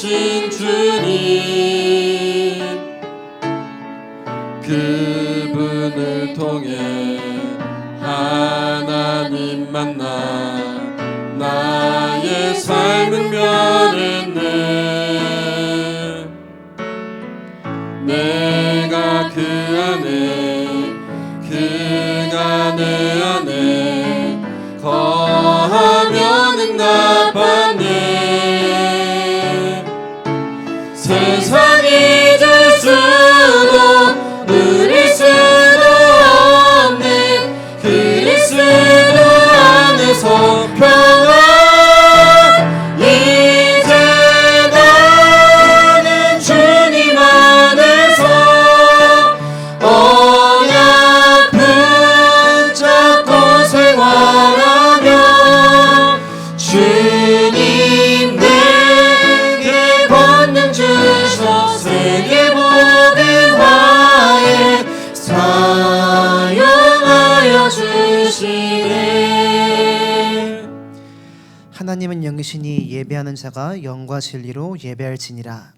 오신 주님, 그분을 통해 하나님 만나 나의 삶은 변했네. 내가 그 내 안에 거하면 응답받네. 세상이 줄 수도 누릴 수도 없는 그리스도 안에서 평안. 이제 나는 주님 안에서 언약 붙잡고 생활하며 주님 내게 권능 주셔 세계 복음화에 사용하여 주시네. 하나님은 영이시니 예배하는 자가 영과 진리로 예배할지니라.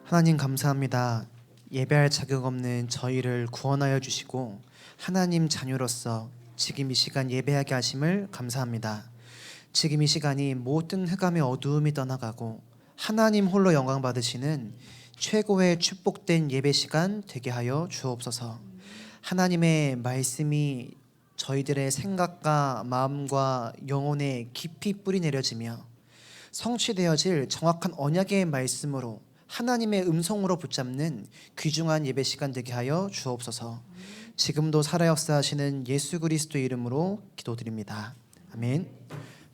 하나님 감사합니다. 예배할 자격 없는 저희를 구원하여 주시고 하나님 자녀로서 지금 이 시간 예배하게 하심을 감사합니다. 지금 이 시간이 모든 흑암의 어두움이 떠나가고 하나님 홀로 영광 받으시는 최고의 축복된 예배 시간 되게 하여 주옵소서. 하나님의 말씀이 저희들의 생각과 마음과 영혼에 깊이 뿌리 내려지며 성취되어질 정확한 언약의 말씀으로 하나님의 음성으로 붙잡는 귀중한 예배 시간 되게 하여 주옵소서. 지금도 살아 역사하시는 예수 그리스도 이름으로 기도드립니다. 아멘.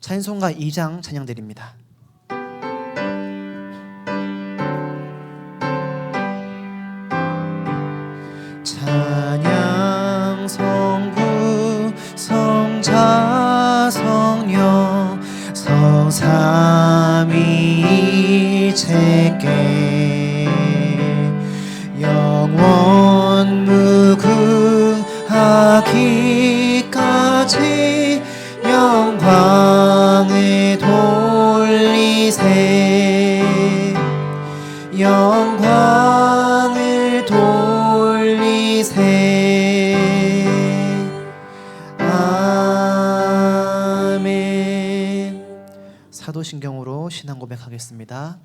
찬송가 2장 찬양 드립니다. 찬양 성부 성자 성령 성삼위일체께 영원 무궁하기까지 영광을 돌리세. 영광을 돌리세. 아멘. 사도신경으로 신앙 고백하겠습니다.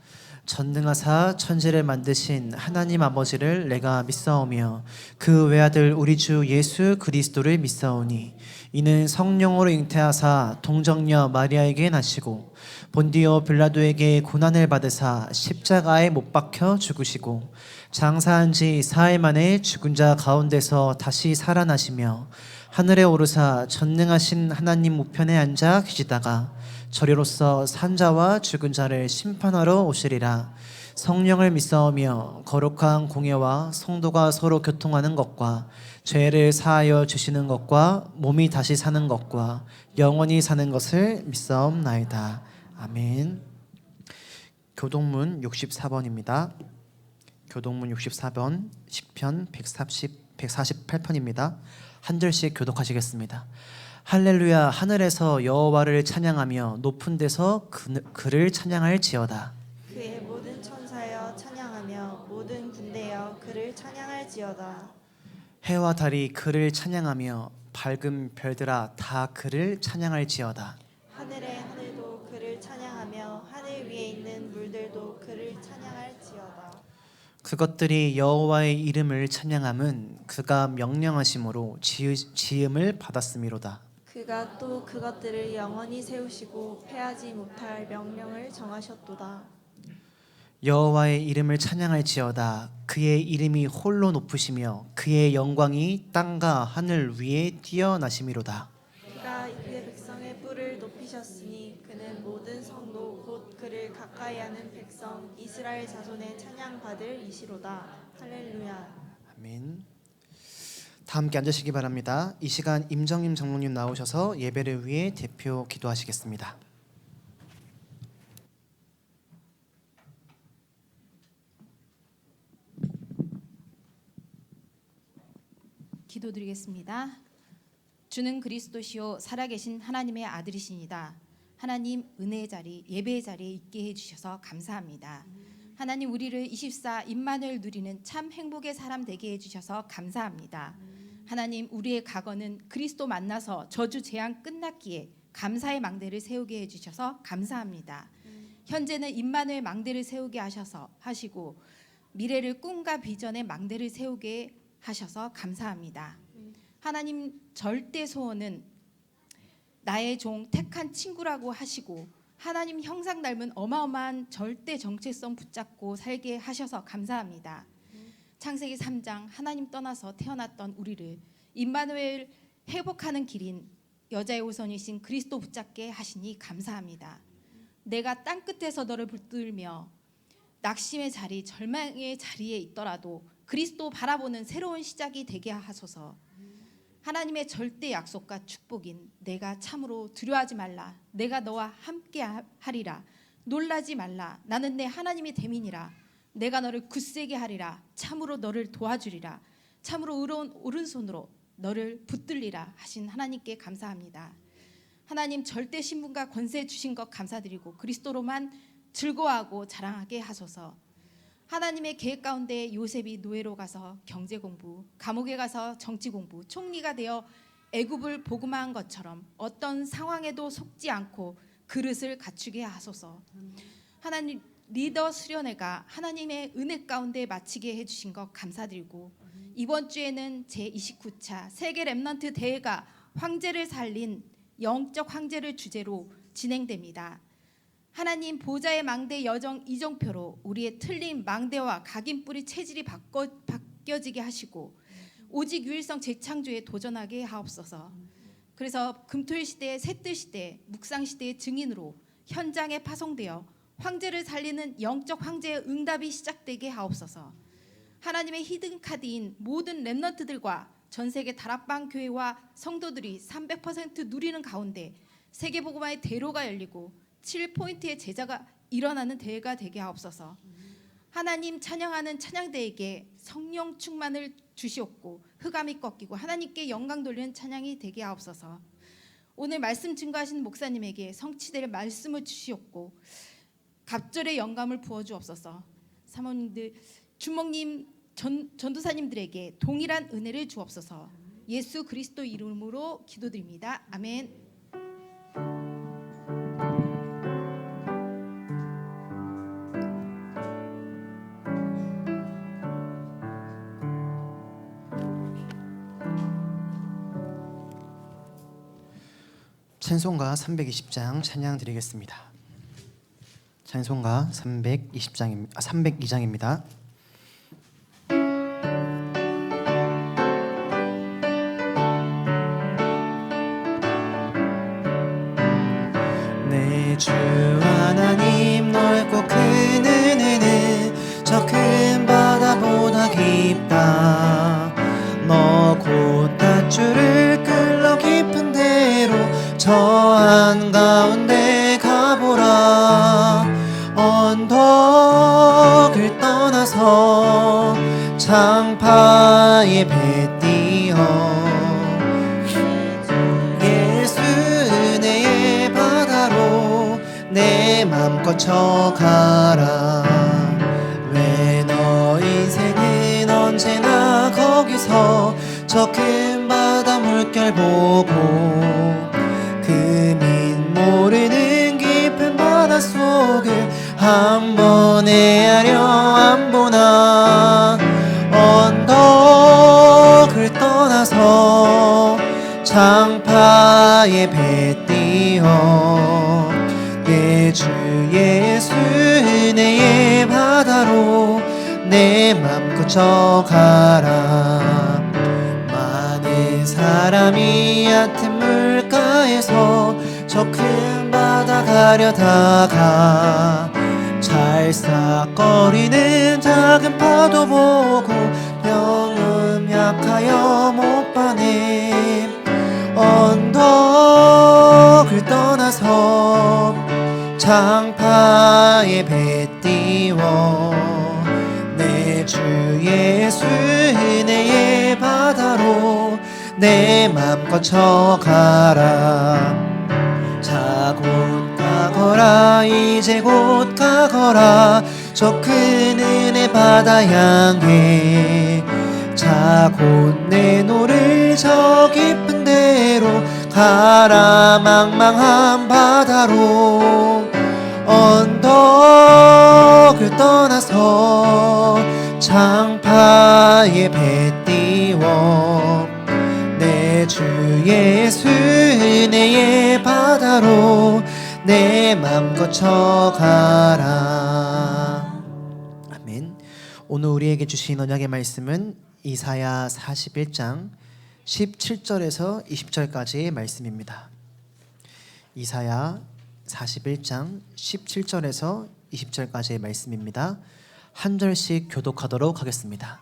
전능하사 천지를 만드신 하나님 아버지를 내가 믿사오며 그 외아들 우리 주 예수 그리스도를 믿사오니 이는 성령으로 잉태하사 동정녀 마리아에게 나시고 본디오 빌라도에게 고난을 받으사 십자가에 못 박혀 죽으시고 장사한 지 사흘 만에 죽은 자 가운데서 다시 살아나시며 하늘에 오르사 전능하신 하나님 우편에 앉아 계시다가 저리로서 산자와 죽은 자를 심판하러 오시리라. 성령을 믿사오며 거룩한 공예와 성도가 서로 교통하는 것과 죄를 사하여 주시는 것과 몸이 다시 사는 것과 영원히 사는 것을 믿사옵나이다. 아멘. 교동문 64번입니다. 교동문 64번 10편 148편입니다. 한 절씩 교독하시겠습니다. 할렐루야. 하늘에서 여호와를 찬양하며 높은 데서 그를 찬양할지어다. 그의 모든 천사여 찬양하며 모든 군대여 그를 찬양할지어다. 해와 달이 그를 찬양하며 밝은 별들아 다 그를 찬양할지어다. 하늘의 하늘도 그를 찬양하며 하늘 위에 있는 물들도 그를 찬양할지어다. 그것들이 여호와의 이름을 찬양함은 그가 명령하심으로 지음을 받았음이로다. 그가 또 그것들을 영원히 세우시고 패하지 못할 명령을 정하셨도다. 여호와의 이름을 찬양할지어다. 그의 이름이 홀로 높으시며 그의 영광이 땅과 하늘 위에 뛰어나심이로다. 그가 그의 백성의 뿔을 높이셨으니 그는 모든 성도 곧 그를 가까이하는 백성 이스라엘 자손의 찬양받을 이시로다. 할렐루야. 아멘. 다 함께 앉으시기 바랍니다. 이 시간 임정임 장로님 나오셔서 예배를 위해 대표 기도하시겠습니다. 기도드리겠습니다. 주는 그리스도시요 살아계신 하나님의 아들이시니다. 하나님 은혜의 자리, 예배의 자리에 있게 해주셔서 감사합니다. 하나님 우리를 24 임마누엘 누리는 참 행복의 사람 되게 해주셔서 감사합니다. 하나님 우리의 과거는 그리스도 만나서 저주 재앙 끝났기에 감사의 망대를 세우게 해주셔서 감사합니다. 현재는 임마누엘 망대를 세우게 하시고 미래를 꿈과 비전의 망대를 세우게 하셔서 감사합니다. 하나님 절대 소원은 나의 종 택한 친구라고 하시고 하나님 형상 닮은 어마어마한 절대 정체성 붙잡고 살게 하셔서 감사합니다. 창세기 3장 하나님 떠나서 태어났던 우리를 임마누엘 회복하는 길인 여자의 우선이신 그리스도 붙잡게 하시니 감사합니다. 내가 땅끝에서 너를 붙들며 낙심의 자리, 절망의 자리에 있더라도 그리스도 바라보는 새로운 시작이 되게 하소서. 하나님의 절대 약속과 축복인 내가 참으로 두려워하지 말라. 내가 너와 함께 하리라. 놀라지 말라. 나는 내 하나님의 대민이라. 내가 너를 굳세게 하리라. 참으로 너를 도와주리라. 참으로 의로운 오른손으로 너를 붙들리라 하신 하나님께 감사합니다. 하나님 절대 신분과 권세 주신 것 감사드리고 그리스도로만 즐거워하고 자랑하게 하소서. 하나님의 계획 가운데 요셉이 노예로 가서 경제 공부, 감옥에 가서 정치 공부, 총리가 되어 애굽을 복음화한 것처럼 어떤 상황에도 속지 않고 그릇을 갖추게 하소서. 하나님 리더 수련회가 하나님의 은혜 가운데 마치게 해주신 것 감사드리고 이번 주에는 제29차 세계 렘넌트 대회가 황제를 살린 영적 황제를 주제로 진행됩니다. 하나님 보좌의 망대 여정 이정표로 우리의 틀린 망대와 각인뿌리 체질이 바뀌어지게 하시고 오직 유일성 재창조에 도전하게 하옵소서. 그래서 금토일 시대, 셋뜰 시대, 묵상 시대의 증인으로 현장에 파송되어 황제를 살리는 영적 황제의 응답이 시작되게 하옵소서. 하나님의 히든 카드인 모든 렘넌트들과 전세계 다락방 교회와 성도들이 300% 누리는 가운데 세계복음화의 대로가 열리고 7포인트의 제자가 일어나는 대회가 되게 하옵소서. 하나님 찬양하는 찬양대에게 성령 충만을 주시옵고 흑암이 꺾이고 하나님께 영광 돌리는 찬양이 되게 하옵소서. 오늘 말씀 증거하시는 목사님에게 성취될 말씀을 주시옵고 갑절의 영감을 부어주옵소서. 사모님들, 주목님, 전도사님들에게 동일한 은혜를 주옵소서. 예수 그리스도 이름으로 기도드립니다. 아멘. 찬송가 320장 찬양 드리겠습니다. 찬송가 302장입니다. 내 주 하나님 넓고 큰 은혜는 저 큰 바다보다 깊다. 너 곧 닷줄을 끌러 깊은 데로 저 한가운데 가보라. 언덕을 떠나서 장파에 배 띄어 예수 은혜의 바다로 내 맘껏 쳐가라. 왜 너 인생은 언제나 거기서 저 큰 바다 물결 보고 그민 모르는 깊은 바닷속을 한 번 헤아려 안 보나. 언덕을 떠나서 장파에 배 띄어 내 주 예수 은혜의 바다로 내 맘껏 쳐가라. 많은 사람이 얕은 물가에서 저 큰 바다 가려다가 찰싹거리는 작은 파도 보고 병음 약하여 못 봐내. 언덕을 떠나서 장파에 배 띄워 내 주 예수 은혜의 바다로 내 맘 거쳐 가라. 자 곧 가거라 이제 곧 가거라 저 큰 은혜 바다 향해. 자 곧 내 노를 저 깊은 데로 가라. 망망한 바다로 언덕을 떠나서 창파에 배 띄워 내 주 예수 은혜의 바다로 내 맘 거쳐 가라. 아멘. 오늘 우리에게 주신 언약의 말씀은 이사야 41장 17절에서 20절까지의 말씀입니다. 이사야 41장 17절에서 20절까지의 말씀입니다. 한 절씩 교독하도록 하겠습니다.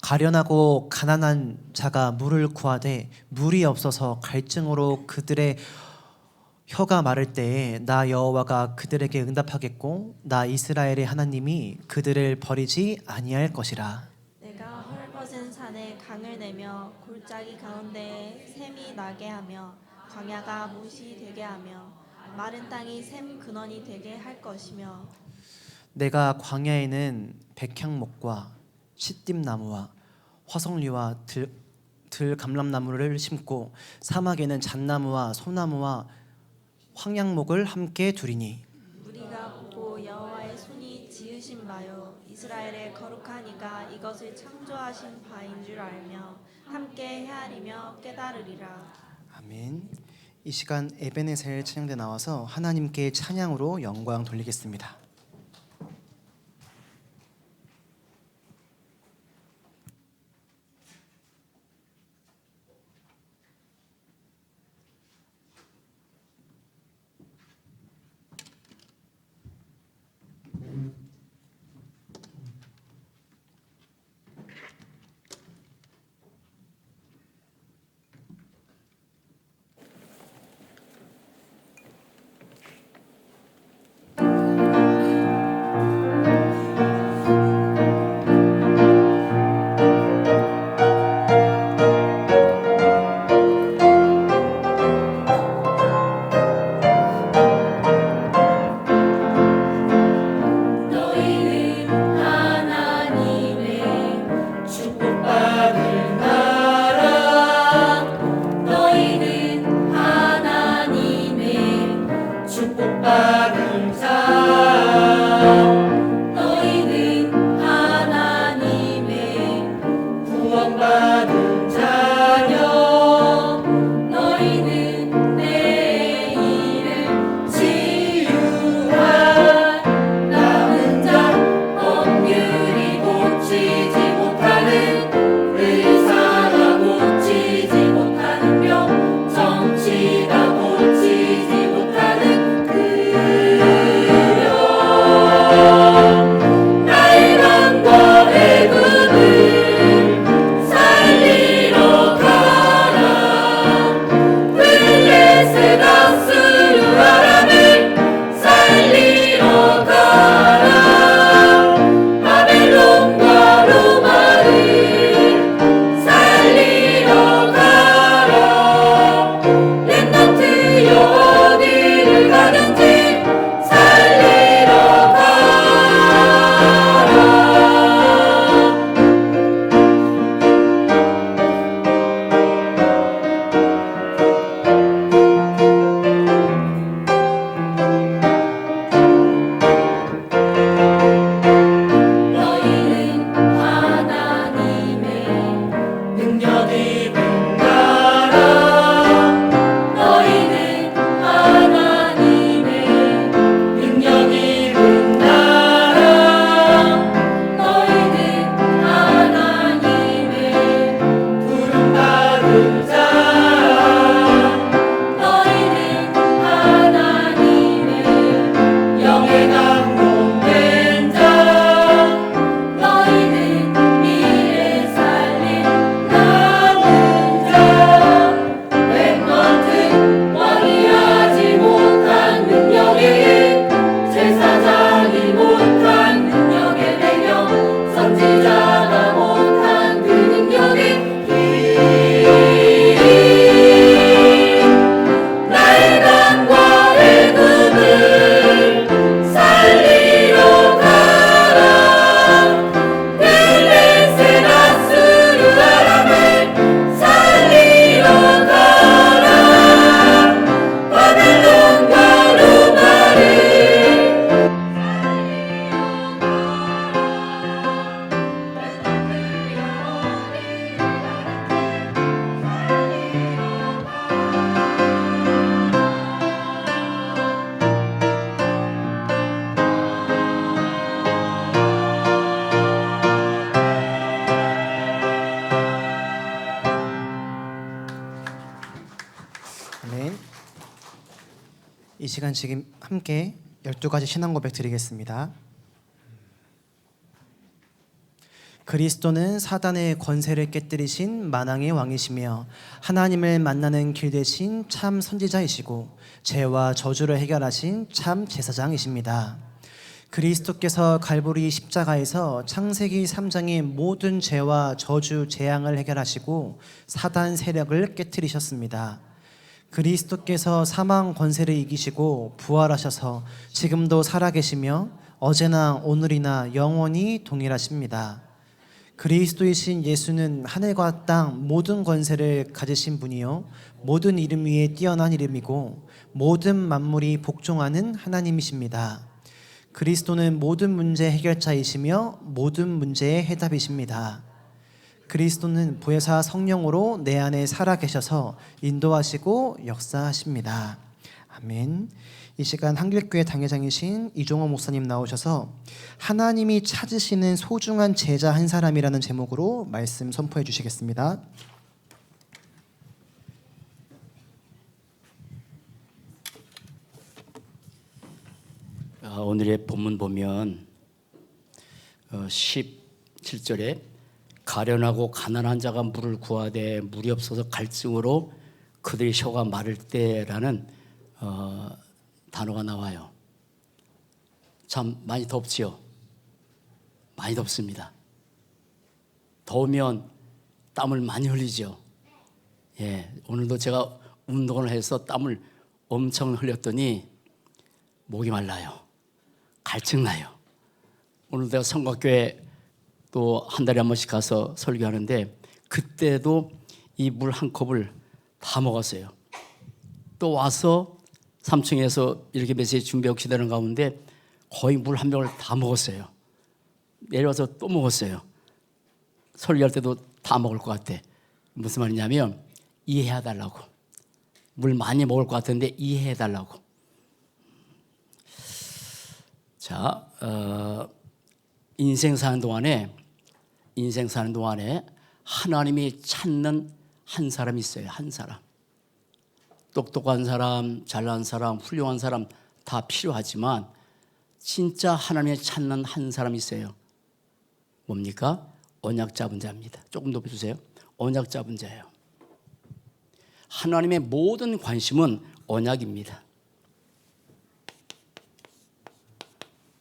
가련하고 가난한 자가 물을 구하되 물이 없어서 갈증으로 그들의 혀가 마를 때에 나 여호와가 그들에게 응답하겠고 나 이스라엘의 하나님이 그들을 버리지 아니할 것이라. 내가 헐벗은 산에 강을 내며 골짜기 가운데에 샘이 나게 하며 광야가 못이 되게 하며 마른 땅이 샘 근원이 되게 할 것이며 내가 광야에는 백향목과 시띠나무와 화석류와 들감람나무를 심고 사막에는 잣나무와 소나무와 황양목을 함께 두리니 우리가 보고 여호와의 손이 지으신 바요 이스라엘의 거룩한 이가 이것을 창조하신 바인 줄 알며 함께 헤아리며 깨달으리라. 아멘. 이 시간 에베네셀 찬양대 나와서 하나님께 찬양으로 영광 돌리겠습니다. 이 시간 지금 함께 12가지 신앙 고백 드리겠습니다. 그리스도는 사단의 권세를 깨뜨리신 만왕의 왕이시며 하나님을 만나는 길 되신 참 선지자이시고 죄와 저주를 해결하신 참 제사장이십니다. 그리스도께서 갈보리 십자가에서 창세기 3장의 모든 죄와 저주, 재앙을 해결하시고 사단 세력을 깨뜨리셨습니다. 그리스도께서 사망 권세를 이기시고 부활하셔서 지금도 살아계시며 어제나 오늘이나 영원히 동일하십니다. 그리스도이신 예수는 하늘과 땅 모든 권세를 가지신 분이요 모든 이름 위에 뛰어난 이름이고 모든 만물이 복종하는 하나님이십니다. 그리스도는 모든 문제 해결자이시며 모든 문제의 해답이십니다. 그리스도는 보혜사 성령으로 내 안에 살아계셔서 인도하시고 역사하십니다. 아멘. 이 시간 한길교회 당회장이신 이종호 목사님 나오셔서 하나님이 찾으시는 소중한 제자 한 사람이라는 제목으로 말씀 선포해 주시겠습니다. 오늘의 본문 보면 17절에 가련하고 가난한 자가 물을 구하되 물이 없어서 갈증으로 그들이 혀가 마를 때라는 단어가 나와요. 참 많이 덥지요. 많이 덥습니다. 더우면 땀을 많이 흘리죠. 예, 오늘도 제가 운동을 해서 땀을 엄청 흘렸더니 목이 말라요. 갈증 나요. 오늘 내가 성곽교회 또 한 달에 한 번씩 가서 설교하는데 그때도 이 물 한 컵을 다 먹었어요. 또 와서 3층에서 이렇게 메시지 준비하고 기다리는 가운데 거의 물 한 병을 다 먹었어요. 내려와서 또 먹었어요. 설교할 때도 다 먹을 것 같아. 무슨 말이냐면 이해해달라고. 물 많이 먹을 것 같은데 이해해달라고. 자, 인생 사는 동안에 하나님이 찾는 한 사람이 있어요. 한 사람. 똑똑한 사람, 잘난 사람, 훌륭한 사람 다 필요하지만 진짜 하나님이 찾는 한 사람이 있어요. 뭡니까? 언약 잡은 자입니다. 조금 높여주세요. 언약 잡은 자예요. 하나님의 모든 관심은 언약입니다.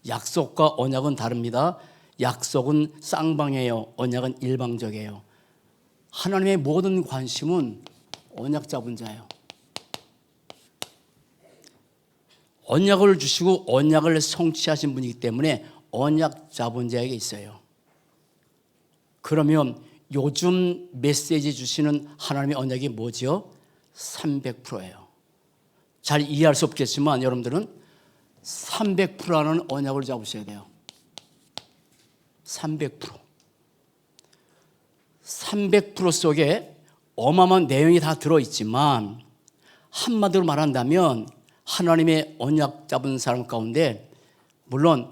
약속과 언약은 다릅니다. 약속은 쌍방이에요. 언약은 일방적이에요. 하나님의 모든 관심은 언약 잡은 자예요. 언약을 주시고 언약을 성취하신 분이기 때문에 언약 잡은 자에게 있어요. 그러면 요즘 메시지 주시는 하나님의 언약이 뭐죠? 300%예요. 잘 이해할 수 없겠지만 여러분들은 300%라는 언약을 잡으셔야 돼요. 300%. 300% 속에 어마어마한 내용이 다 들어있지만 한마디로 말한다면 하나님의 언약 잡은 사람 가운데 물론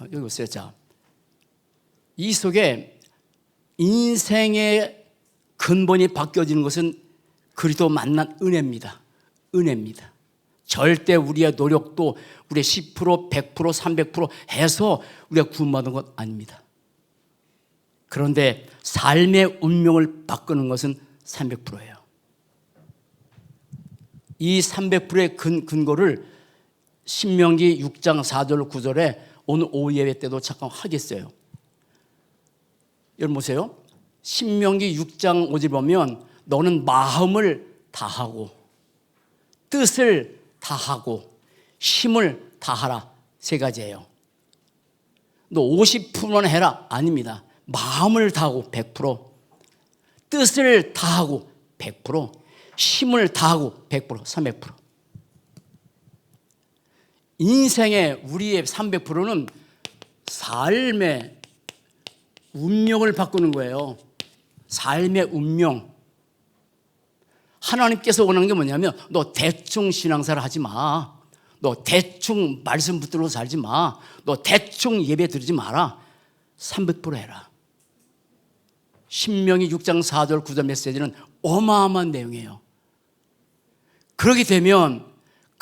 여기 보세요. 자, 이 속에 인생의 근본이 바뀌어지는 것은 그리스도 만난 은혜입니다. 은혜입니다. 절대 우리의 노력도 우리의 10%, 100%, 300% 해서 우리가 구원받은 것 아닙니다. 그런데 삶의 운명을 바꾸는 것은 300%예요. 이 300%의 근거를 신명기 6장 4절 9절에 오늘 오후 예배 때도 잠깐 하겠어요. 여러분 보세요. 신명기 6장 5절 보면 너는 마음을 다하고 뜻을 다하고 힘을 다하라. 세 가지예요. 너 50%만 해라. 아닙니다. 마음을 다하고 100%, 뜻을 다하고 100%, 힘을 다하고 100%, 300%. 인생의 우리의 300%는 삶의 운명을 바꾸는 거예요. 삶의 운명. 하나님께서 원하는 게 뭐냐면 너 대충 신앙생활 하지 마. 너 대충 말씀 붙들고 살지 마. 너 대충 예배 드리지 마라. 300% 해라. 신명기 6장 4절 9절 메시지는 어마어마한 내용이에요. 그렇게 되면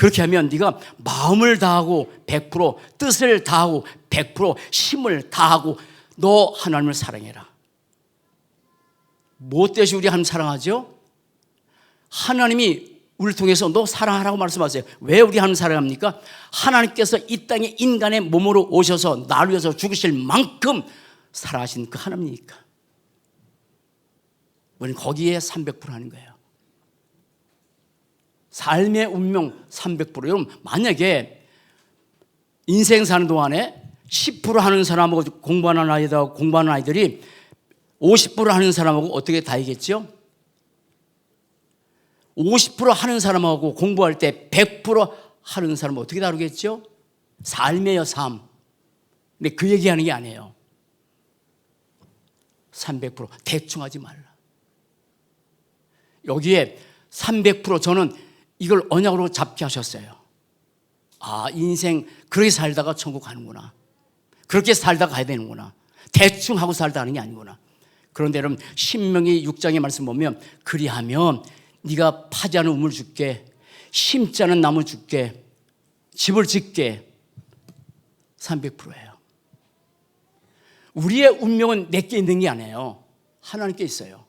그렇게 하면 네가 마음을 다하고 100%, 뜻을 다하고 100%, 힘을 다하고 너 하나님을 사랑해라. 뭐 때문에 우리 하나님 사랑하죠? 하나님이 우리를 통해서 너 사랑하라고 말씀하세요. 왜 우리 하나님 사랑합니까? 하나님께서 이 땅에 인간의 몸으로 오셔서 나를 위해서 죽으실 만큼 사랑하신 그 하나님이니까 우리는 거기에 300% 하는 거예요. 삶의 운명 300%. 여러분, 만약에 인생 사는 동안에 10% 하는 사람하고 공부하는 아이들이 50% 하는 사람하고 어떻게 다르겠죠? 50% 하는 사람하고 공부할 때 100% 하는 사람은 어떻게 다르겠죠? 삶이에요, 삶. 근데 그 얘기하는 게 아니에요. 300% 대충 하지 말라. 여기에 300% 저는 이걸 언약으로 잡게 하셨어요. 아, 인생 그렇게 살다가 천국 가는구나. 그렇게 살다가 가야 되는구나. 대충 하고 살다 하는 게 아니구나. 그런데 여러분, 신명기 6장의 말씀 보면 그리하면 네가 파지 않은 우물 줄게, 심지 않은 나무 줄게, 집을 짓게. 300%예요. 우리의 운명은 내게 있는 게 아니에요. 하나님께 있어요.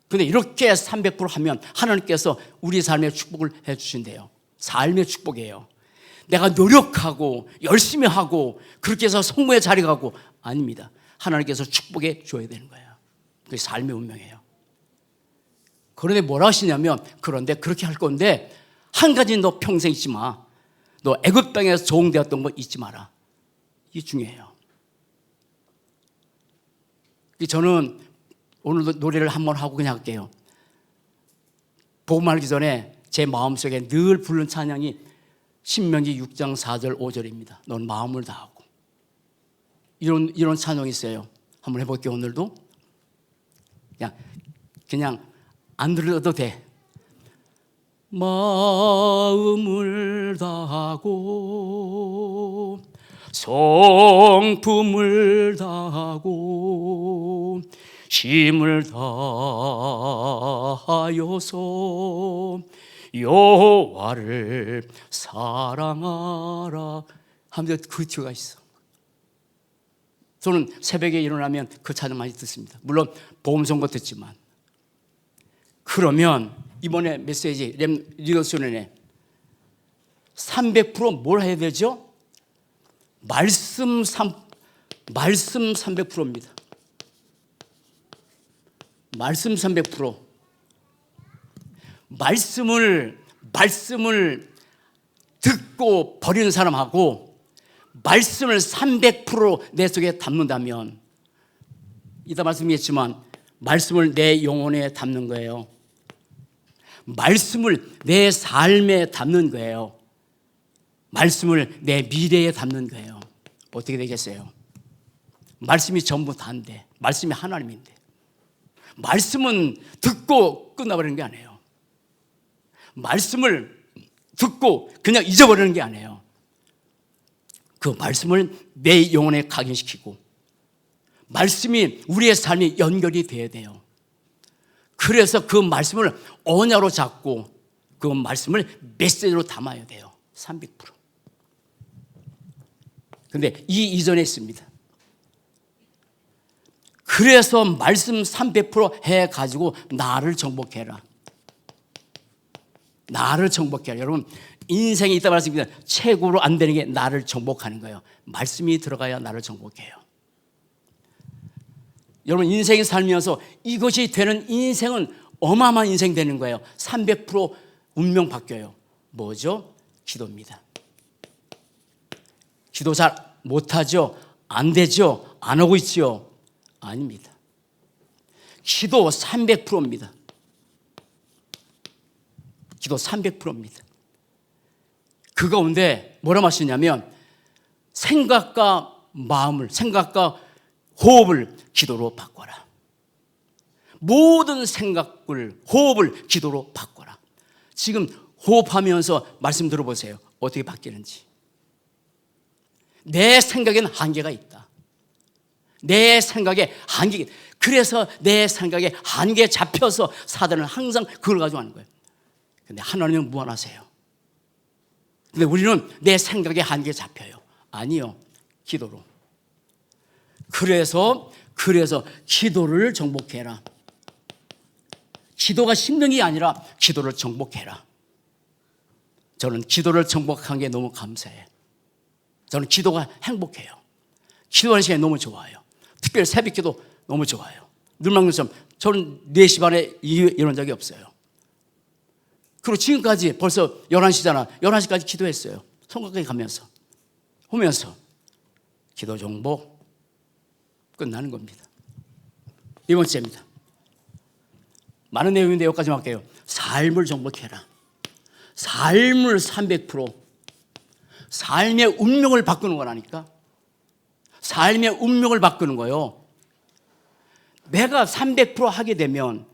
그런데 이렇게 300% 하면 하나님께서 우리 삶에 축복을 해 주신대요. 삶의 축복이에요. 내가 노력하고 열심히 하고 그렇게 해서 성공의 자리 가고 아닙니다. 하나님께서 축복해 줘야 되는 거예요. 그게 삶의 운명이에요. 그런데 뭐라 하시냐면, 그런데 그렇게 할 건데 한 가지 너 평생 잊지 마. 너 애굽 땅에서 적응되었던 거 잊지 마라. 이게 중요해요. 저는 오늘도 노래를 한번 하고 그냥 할게요. 복음하기 전에 제 마음속에 늘 부르는 찬양이 신명기 6장 4절 5절입니다. 넌 마음을 다하고. 이런 찬양이 있어요. 한번 해볼게요. 오늘도 그냥 안 들어도 돼. 마음을 다하고 성품을 다하고 힘을 다하여서 여호와를 사랑하라 하면서 그 뒤가 있어. 저는 새벽에 일어나면 그 찬양 많이 듣습니다. 물론 보험 선거 듣지만. 그러면 이번에 메시지 리더스론에 300% 해야 되죠? 말씀 300%입니다. 말씀 300%. 말씀을 듣고 버리는 사람하고 말씀을 300% 내 속에 담는다면, 이따 말씀했지만 말씀을 내 영혼에 담는 거예요. 말씀을 내 삶에 담는 거예요. 말씀을 내 미래에 담는 거예요. 어떻게 되겠어요? 말씀이 전부 다인데, 말씀이 하나님인데, 말씀은 듣고 끝나버리는 게 아니에요. 말씀을 듣고 그냥 잊어버리는 게 아니에요. 그 말씀을 내 영혼에 각인시키고 말씀이 우리의 삶에 연결이 돼야 돼요. 그래서 그 말씀을 언약으로 잡고 그 말씀을 메시지로 담아야 돼요. 300%. 근데 이 이전에 있습니다. 그래서 말씀 300% 해가지고 나를 정복해라. 나를 정복해라. 여러분, 인생에 있다 말씀입니다. 최고로 안 되는 게 나를 정복하는 거예요. 말씀이 들어가야 나를 정복해요. 여러분, 인생이 살면서 이것이 되는 인생은 어마어마한 인생 되는 거예요. 300% 운명 바뀌어요. 뭐죠? 기도입니다. 기도 잘 못하죠? 안 되죠? 안 하고 있죠? 아닙니다. 기도 300%입니다. 기도 300%입니다. 그 가운데 뭐라 말씀하냐면 생각과 마음을, 생각과 호흡을 기도로 바꿔라. 모든 생각을, 호흡을 기도로 바꿔라. 지금 호흡하면서 말씀 들어보세요. 어떻게 바뀌는지. 내 생각에는 한계가 있다. 내 생각에 한계, 그래서 내 생각에 한계에 잡혀서 사단은 항상 그걸 가지고 하는 거예요. 근데 하나님은 무한하세요. 근데 우리는 내 생각에 한계에 잡혀요. 아니요. 기도로. 그래서 기도를 정복해라. 기도가 힘든 게 아니라 기도를 정복해라. 저는 기도를 정복한 게 너무 감사해요. 저는 기도가 행복해요. 기도하는 시간이 너무 좋아요. 특별히 새벽 기도 너무 좋아요. 늘 막는 것처럼 저는 4시 반에 이런 적이 없어요. 그리고 지금까지 벌써 11시잖아. 11시까지 기도했어요. 성곽까지 가면서 오면서 기도 정복 끝나는 겁니다. 2번째입니다. 많은 내용인데 여기까지 할게요. 삶을 정복해라. 삶을 300% 삶의 운명을 바꾸는 거라니까. 삶의 운명을 바꾸는 거요. 내가 300% 하게 되면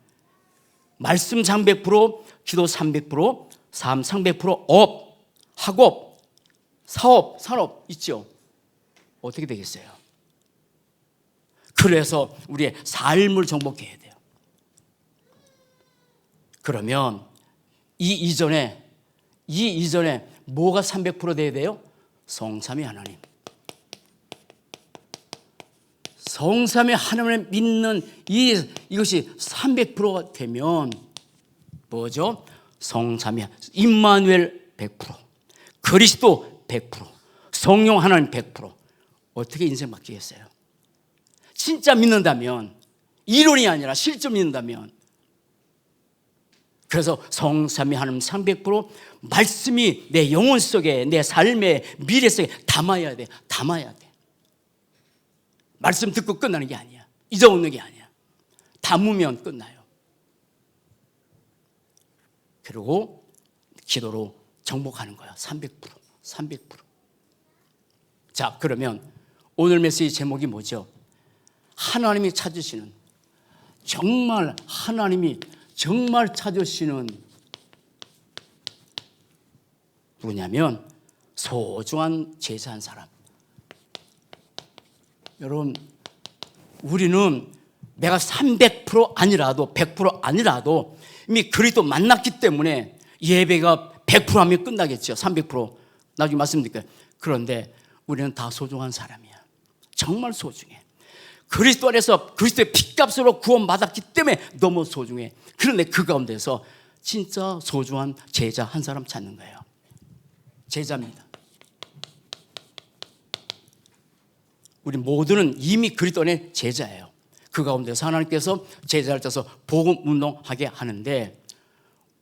말씀 300%, 기도 300%, 삶 300%, 업, 학업, 사업, 산업 있죠. 어떻게 되겠어요? 그래서 우리의 삶을 정복해야 돼요. 그러면 이 이전에 뭐가 300% 돼야 돼요? 성삼위 하나님. 성삼위 하나님을 믿는 이것이 300%가 되면 뭐죠? 성삼위 임마누엘 100%, 그리스도 100%, 성령 하나님 100%. 어떻게 인생 바뀌겠어요? 진짜 믿는다면, 이론이 아니라 실제 믿는다면. 그래서 성삼위 하나님 300% 말씀이 내 영혼 속에, 내 삶의 미래 속에 담아야 돼. 담아야 돼. 말씀 듣고 끝나는 게 아니야. 잊어먹는 게 아니야. 담으면 끝나요. 그리고 기도로 정복하는 거야. 300%. 자, 그러면 오늘 메시지 제목이 뭐죠? 하나님이 찾으시는, 정말 하나님이 정말 찾으시는 누구냐면 소중한 제자 한 사람. 여러분, 우리는 내가 300% 아니라도 100% 아니라도 이미 그리스도 만났기 때문에 예배가 100% 하면 끝나겠죠. 300% 나중에 말씀드릴게요. 그런데 우리는 다 소중한 사람이야. 정말 소중해. 그리스도 안에서 그리스도의 핏값으로 구원받았기 때문에 너무 소중해. 그런데 그 가운데서 진짜 소중한 제자 한 사람 찾는 거예요. 제자입니다. 우리 모두는 이미 그리스도 안에 제자예요. 그 가운데서 하나님께서 제자를 짜서 복음 운동하게 하는데,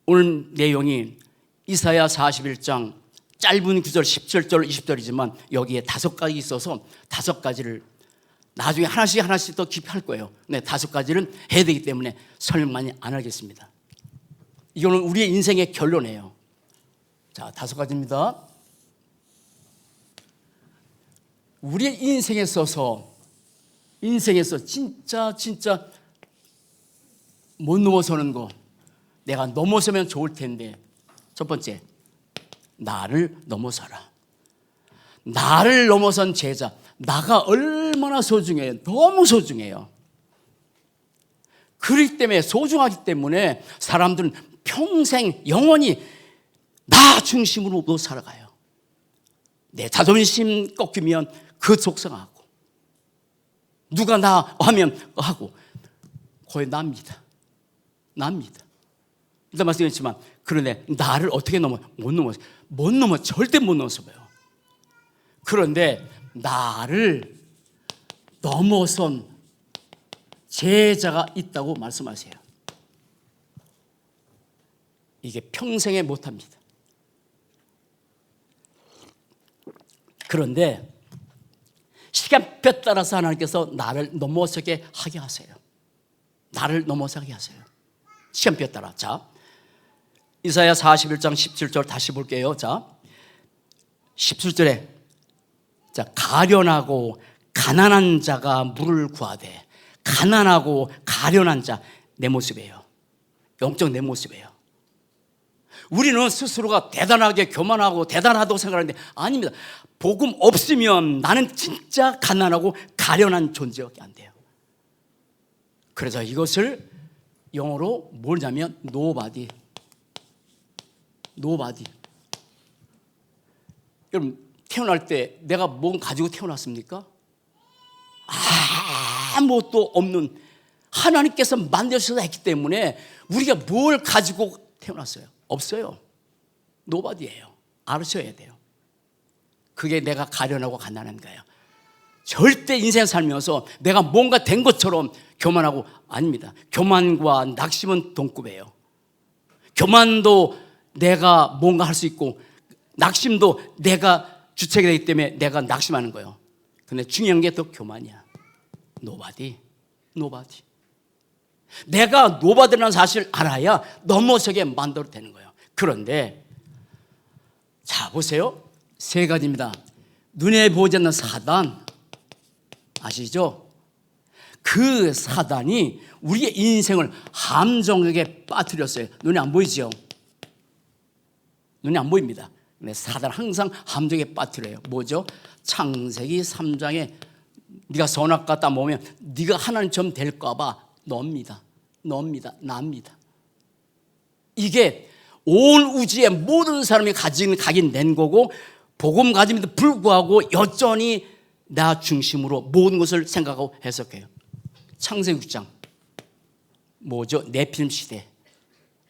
오늘 내용이 이사야 41장 짧은 구절 17절 20절이지만 여기에 5가지 있어서 5가지를 나중에 하나씩 더 깊이 할 거예요. 네, 5가지는 해야 되기 때문에 설명 많이 안 하겠습니다. 이거는 우리의 인생의 결론이에요. 자, 5가지입니다. 우리의 인생에 있어서 진짜 못 넘어서는 거, 내가 넘어서면 좋을 텐데, 첫 번째, 나를 넘어서라. 나를 넘어선 제자, 나가 얼마나 소중해요. 너무 소중해요. 그렇기 때문에, 소중하기 때문에 사람들은 평생 영원히 나 중심으로 살아가요. 내 자존심 꺾이면 그 속상하고, 누가 나 하면 하고, 거의 납니다. 일단 말씀드렸지만, 그런데 나를 어떻게 못 넘어, 절대 못 넘어서요. 그런데 나를 넘어선 제자가 있다고 말씀하세요. 이게 평생에 못합니다. 그런데 시간표에 따라서 하나님께서 나를 넘어서게 하게 하세요. 나를 넘어서게 하세요. 시간표에 따라. 자, 이사야 41장 17절 다시 볼게요. 자, 17절에 자, 가련하고 가난한 자가 물을 구하되, 가난하고 가련한 자, 내 모습이에요. 영적 내 모습이에요. 우리는 스스로가 대단하게 교만하고 대단하다고 생각하는데 아닙니다. 복음 없으면 나는 진짜 가난하고 가련한 존재밖에 안 돼요. 그래서 이것을 영어로 뭐냐면 nobody. 여러분 태어날 때 내가 뭔 가지고 태어났습니까? 아무것도 없는 하나님께서 만드셔서 했기 때문에 우리가 뭘 가지고 태어났어요? 없어요. 노바디예요. 알으셔야 돼요. 그게 내가 가련하고 가난한 거예요. 절대 인생 살면서 내가 뭔가 된 것처럼 교만하고 아닙니다. 교만과 낙심은 동급이에요. 교만도 내가 뭔가 할 수 있고 낙심도 내가 주체가 되기 때문에 내가 낙심하는 거예요. 근데 중요한 게 또 교만이야. 노바디. 내가 노바디라는 사실을 알아야 넘어서게 만들어 되는 거예요. 그런데 자 보세요. 세 가지입니다. 눈에 보이지 않는 사단 아시죠? 그 사단이 우리의 인생을 함정에게 빠뜨렸어요. 눈에 안 보이죠? 눈에 안 보입니다. 근데 사단 항상 함정에 빠뜨려요. 뭐죠? 창세기 3장에 네가 선악과 따먹으면 네가 하나님처럼 될까 봐 놉니다. 이게 온 우주의 모든 사람이 가진 낸 거고 복음 가짐에도 불구하고 여전히 나 중심으로 모든 것을 생각하고 해석해요. 창세기 6장 뭐죠? 네필림 시대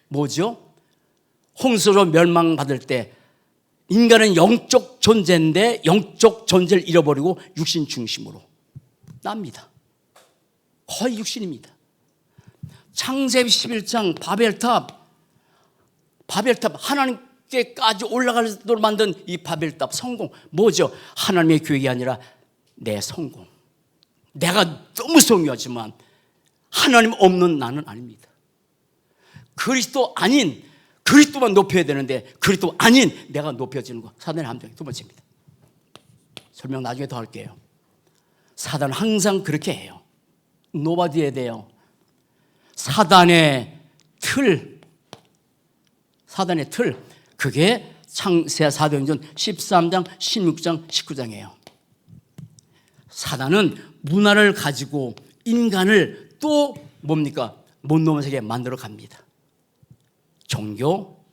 뭐죠? 홍수로 멸망받을 때 인간은 영적 존재인데 영적 존재를 잃어버리고 육신 중심으로 납니다. 거의 육신입니다. 창세기 11장 바벨탑 하나님께까지 올라갈 수 있도록 만든 이 바벨탑 성공 뭐죠? 하나님의 계획이 아니라 내 성공. 내가 너무 성유하지만 하나님 없는 나는 아닙니다. 그리스도 아닌 그리스도만 높여야 되는데 그리스도 아닌 내가 높여지는 거 사단의 함정이 두 번째입니다. 설명 나중에 더 할게요. 사단은 항상 그렇게 해요. 노바디에 대해요. 사단의 틀 그게 창세 사도행전 13장 16장 19장이에요. 사단은 문화를 가지고 인간을 또 뭡니까? 못 넘은 세계에 만들어 갑니다. 종교,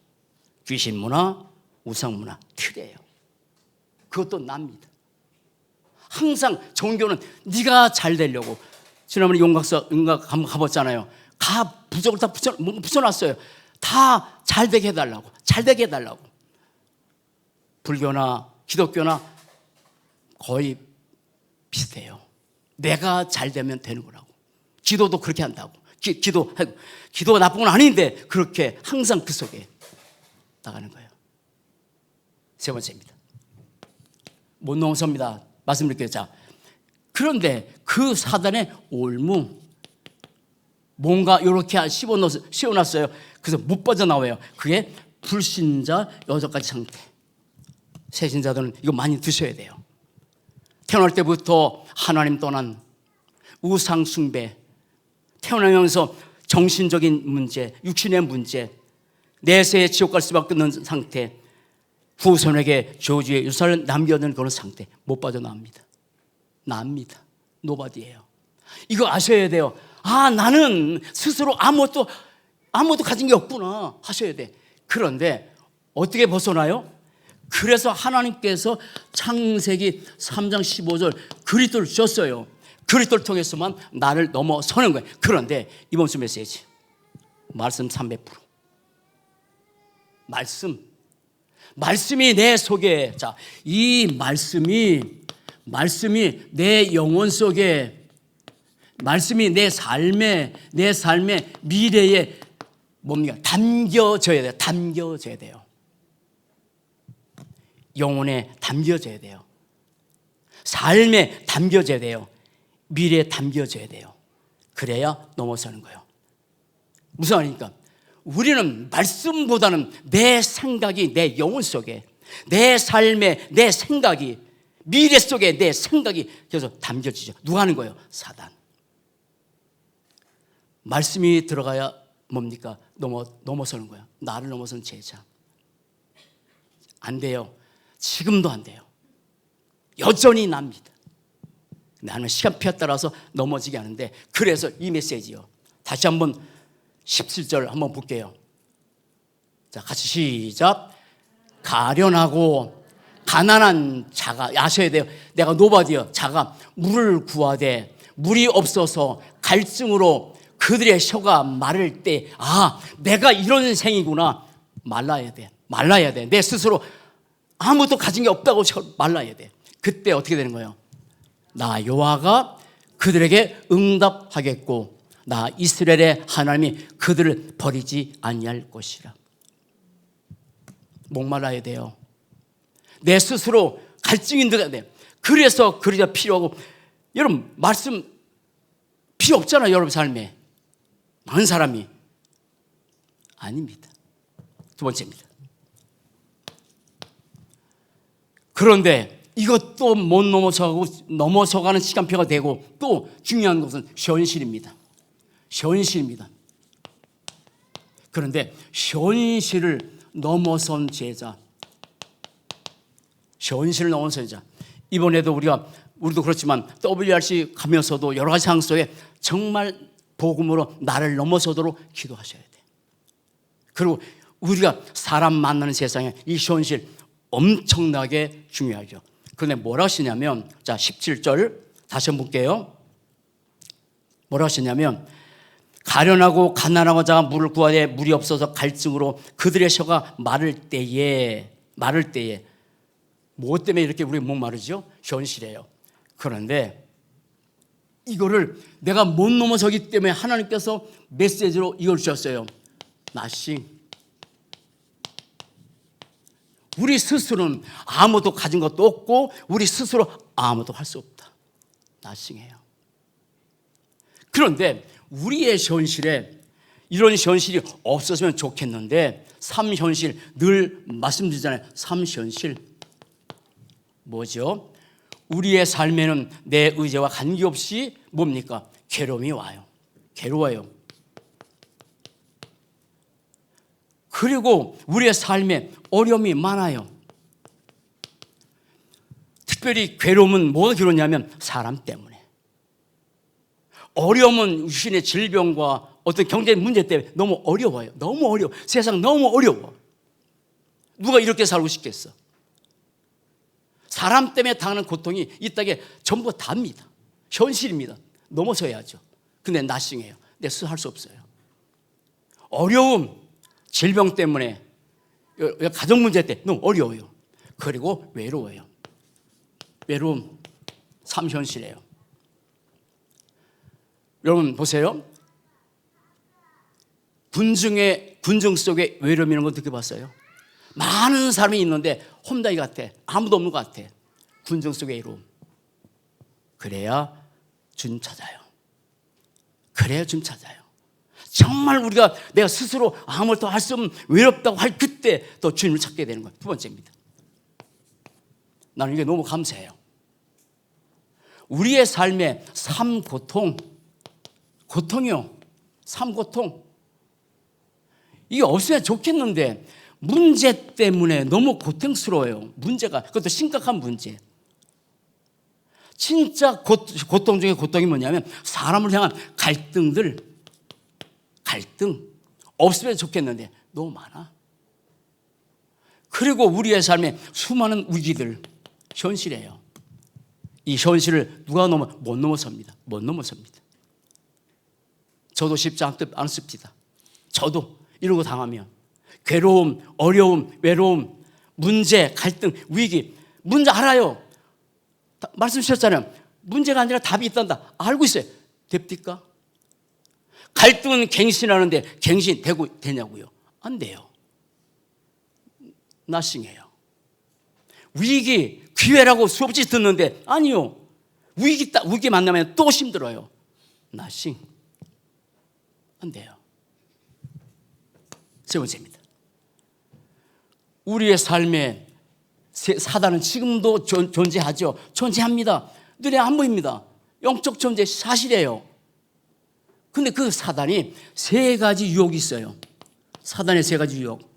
귀신 문화, 우상 문화 틀이에요. 그것도 납니다. 항상 종교는 네가 잘 되려고 지난번에 용각 한번 가봤잖아요. 부적을 다 붙여놨어요. 다 잘 되게 해달라고. 불교나 기독교나 거의 비슷해요. 내가 잘 되면 되는 거라고. 기도도 그렇게 한다고. 기도가 나쁜 건 아닌데 그렇게 항상 그 속에 나가는 거예요. 세 번째입니다. 못 넘어섭니다. 말씀드릴게요. 자, 그런데 그 사단의 올무 뭔가 이렇게 씌워놨어요. 그래서 못 빠져나와요. 그게 불신자 6가지 상태. 새신자들은 이거 많이 드셔야 돼요. 태어날 때부터 하나님 떠난 우상 숭배, 태어나면서 정신적인 문제, 육신의 문제, 내세에 지옥 갈 수밖에 없는 상태, 후손에게 저주의 유산을 남겨둔 그런 상태 못 빠져나옵니다. 노바디예요. 이거 아셔야 돼요. 나는 스스로 아무것도 가진 게 없구나 하셔야 돼. 그런데 어떻게 벗어나요? 그래서 하나님께서 창세기 3장 15절 그리스도를 주셨어요. 그리스도를 통해서만 나를 넘어서는 거예요. 그런데 이번 주 메시지 말씀 300% 말씀이 내 속에 이 말씀이 내 영혼 속에 말씀이 내 삶의 미래에 뭡니까? 담겨져야 돼요. 영혼에 담겨져야 돼요. 삶에 담겨져야 돼요. 미래에 담겨져야 돼요. 그래야 넘어서는 거예요. 무슨 말입니까? 우리는 말씀보다는 내 생각이 내 영혼 속에 내 삶에 내 생각이 미래 속에 내 생각이 계속 담겨지죠. 누가 하는 거예요? 사단. 말씀이 들어가야 뭡니까? 넘어서는 거예요. 나를 넘어서는 제자. 안 돼요. 지금도 안 돼요. 여전히 납니다. 나는 시간표에 따라서 넘어지게 하는데 그래서 이 메시지요. 다시 한번 17절 한번 볼게요. 자, 같이 시작. 가련하고 가난한 자가, 아셔야 돼요. 내가 노바디어 자가 물을 구하되 물이 없어서 갈증으로 그들의 혀가 마를 때, 내가 이런 생이구나. 말라야 돼. 말라야 돼. 내 스스로 아무것도 가진 게 없다고 말라야 돼. 그때 어떻게 되는 거예요? 나 여호와가 그들에게 응답하겠고 나 이스라엘의 하나님이 그들을 버리지 아니할 것이라. 목말라야 돼요. 내 스스로 갈증이 들어야 돼요. 그래서 그리가 필요하고, 여러분 말씀 필요 없잖아요. 여러분 삶에 많은 사람이. 아닙니다. 두 번째입니다. 그런데 이것도 못 넘어서가는 시간표가 되고, 또 중요한 것은 현실입니다. 현실입니다. 그런데 현실을 넘어선 제자, 현실을 넘어선 제자. 이번에도 우리도 그렇지만 WRC 가면서도 여러 가지 상황 속에 정말 복음으로 나를 넘어서도록 기도하셔야 돼요. 그리고 우리가 사람 만나는 세상에 이 현실 엄청나게 중요하죠. 그런데 뭐라 하시냐면, 자 17절 다시 한번 볼게요. 뭐라 하시냐면, 가련하고 가난하고 자가 물을 구하되 물이 없어서 갈증으로 그들의 혀가 마를 때에 뭐 때문에 이렇게 우리 목 마르죠? 현실이에요. 그런데 이거를 내가 못 넘어서기 때문에 하나님께서 메시지로 이걸 주셨어요. 나싱. 우리 스스로는 아무것도 가진 것도 없고 우리 스스로 아무것도 할 수 없다. 나싱해요. 그런데 우리의 현실에 이런 현실이 없었으면 좋겠는데, 3현실 늘 말씀드리잖아요. 3현실 뭐죠? 우리의 삶에는 내 의지와 관계없이 뭡니까? 괴로움이 와요. 괴로워요. 그리고 우리의 삶에 어려움이 많아요. 특별히 괴로움은 뭐가 괴롭냐면 사람 때문에. 어려움은 유신의 질병과 어떤 경제 문제 때문에 너무 어려워요. 너무 어려워. 세상 너무 어려워. 누가 이렇게 살고 싶겠어? 사람 때문에 당하는 고통이 이 땅에 전부 다입니다. 현실입니다. 넘어서야죠. 근데 나싱해요. 내 스스로 할 수 없어요. 어려움, 질병 때문에, 가정 문제 때문에 너무 어려워요. 그리고 외로워요. 외로움, 3현실이에요. 여러분 보세요. 군중 속에 외로움이라는 거 느껴봤어요? 많은 사람이 있는데 홈다이 같아. 아무도 없는 것 같아. 군중 속의 외로움. 그래야 주님 찾아요. 그래야 주님 찾아요. 정말 내가 스스로 아무것도 할 수 없는 외롭다고 할 그때 또 주님을 찾게 되는 거예요. 두 번째입니다. 나는 이게 너무 감사해요. 우리의 삶에 고통이요. 3고통. 이게 없으면 좋겠는데 문제 때문에 너무 고통스러워요. 문제가, 그것도 심각한 문제. 진짜 고통 중에 고통이 뭐냐면 사람을 향한 갈등 없으면 좋겠는데 너무 많아. 그리고 우리의 삶에 수많은 위기들, 현실이에요. 이 현실을 누가 못 넘어섭니다. 못 넘어섭니다. 저도 쉽지 않습니다. 저도 이런 거 당하면 괴로움, 어려움, 외로움, 문제, 갈등, 위기, 문제 알아요. 말씀 주셨잖아요. 문제가 아니라 답이 있단다. 알고 있어요. 됩니까? 갈등은 갱신하는데 갱신 되냐고요? 안 돼요. 나싱해요. 위기, 기회라고 수없이 듣는데 아니요. 위기 만나면 또 힘들어요. 나싱. 안 돼요. 세 번째입니다. 우리의 삶에 사단은 지금도 존재하죠. 존재합니다. 눈에 안 보입니다. 영적 존재 사실이에요. 근데 그 사단이 3가지 유혹이 있어요. 사단의 3가지 유혹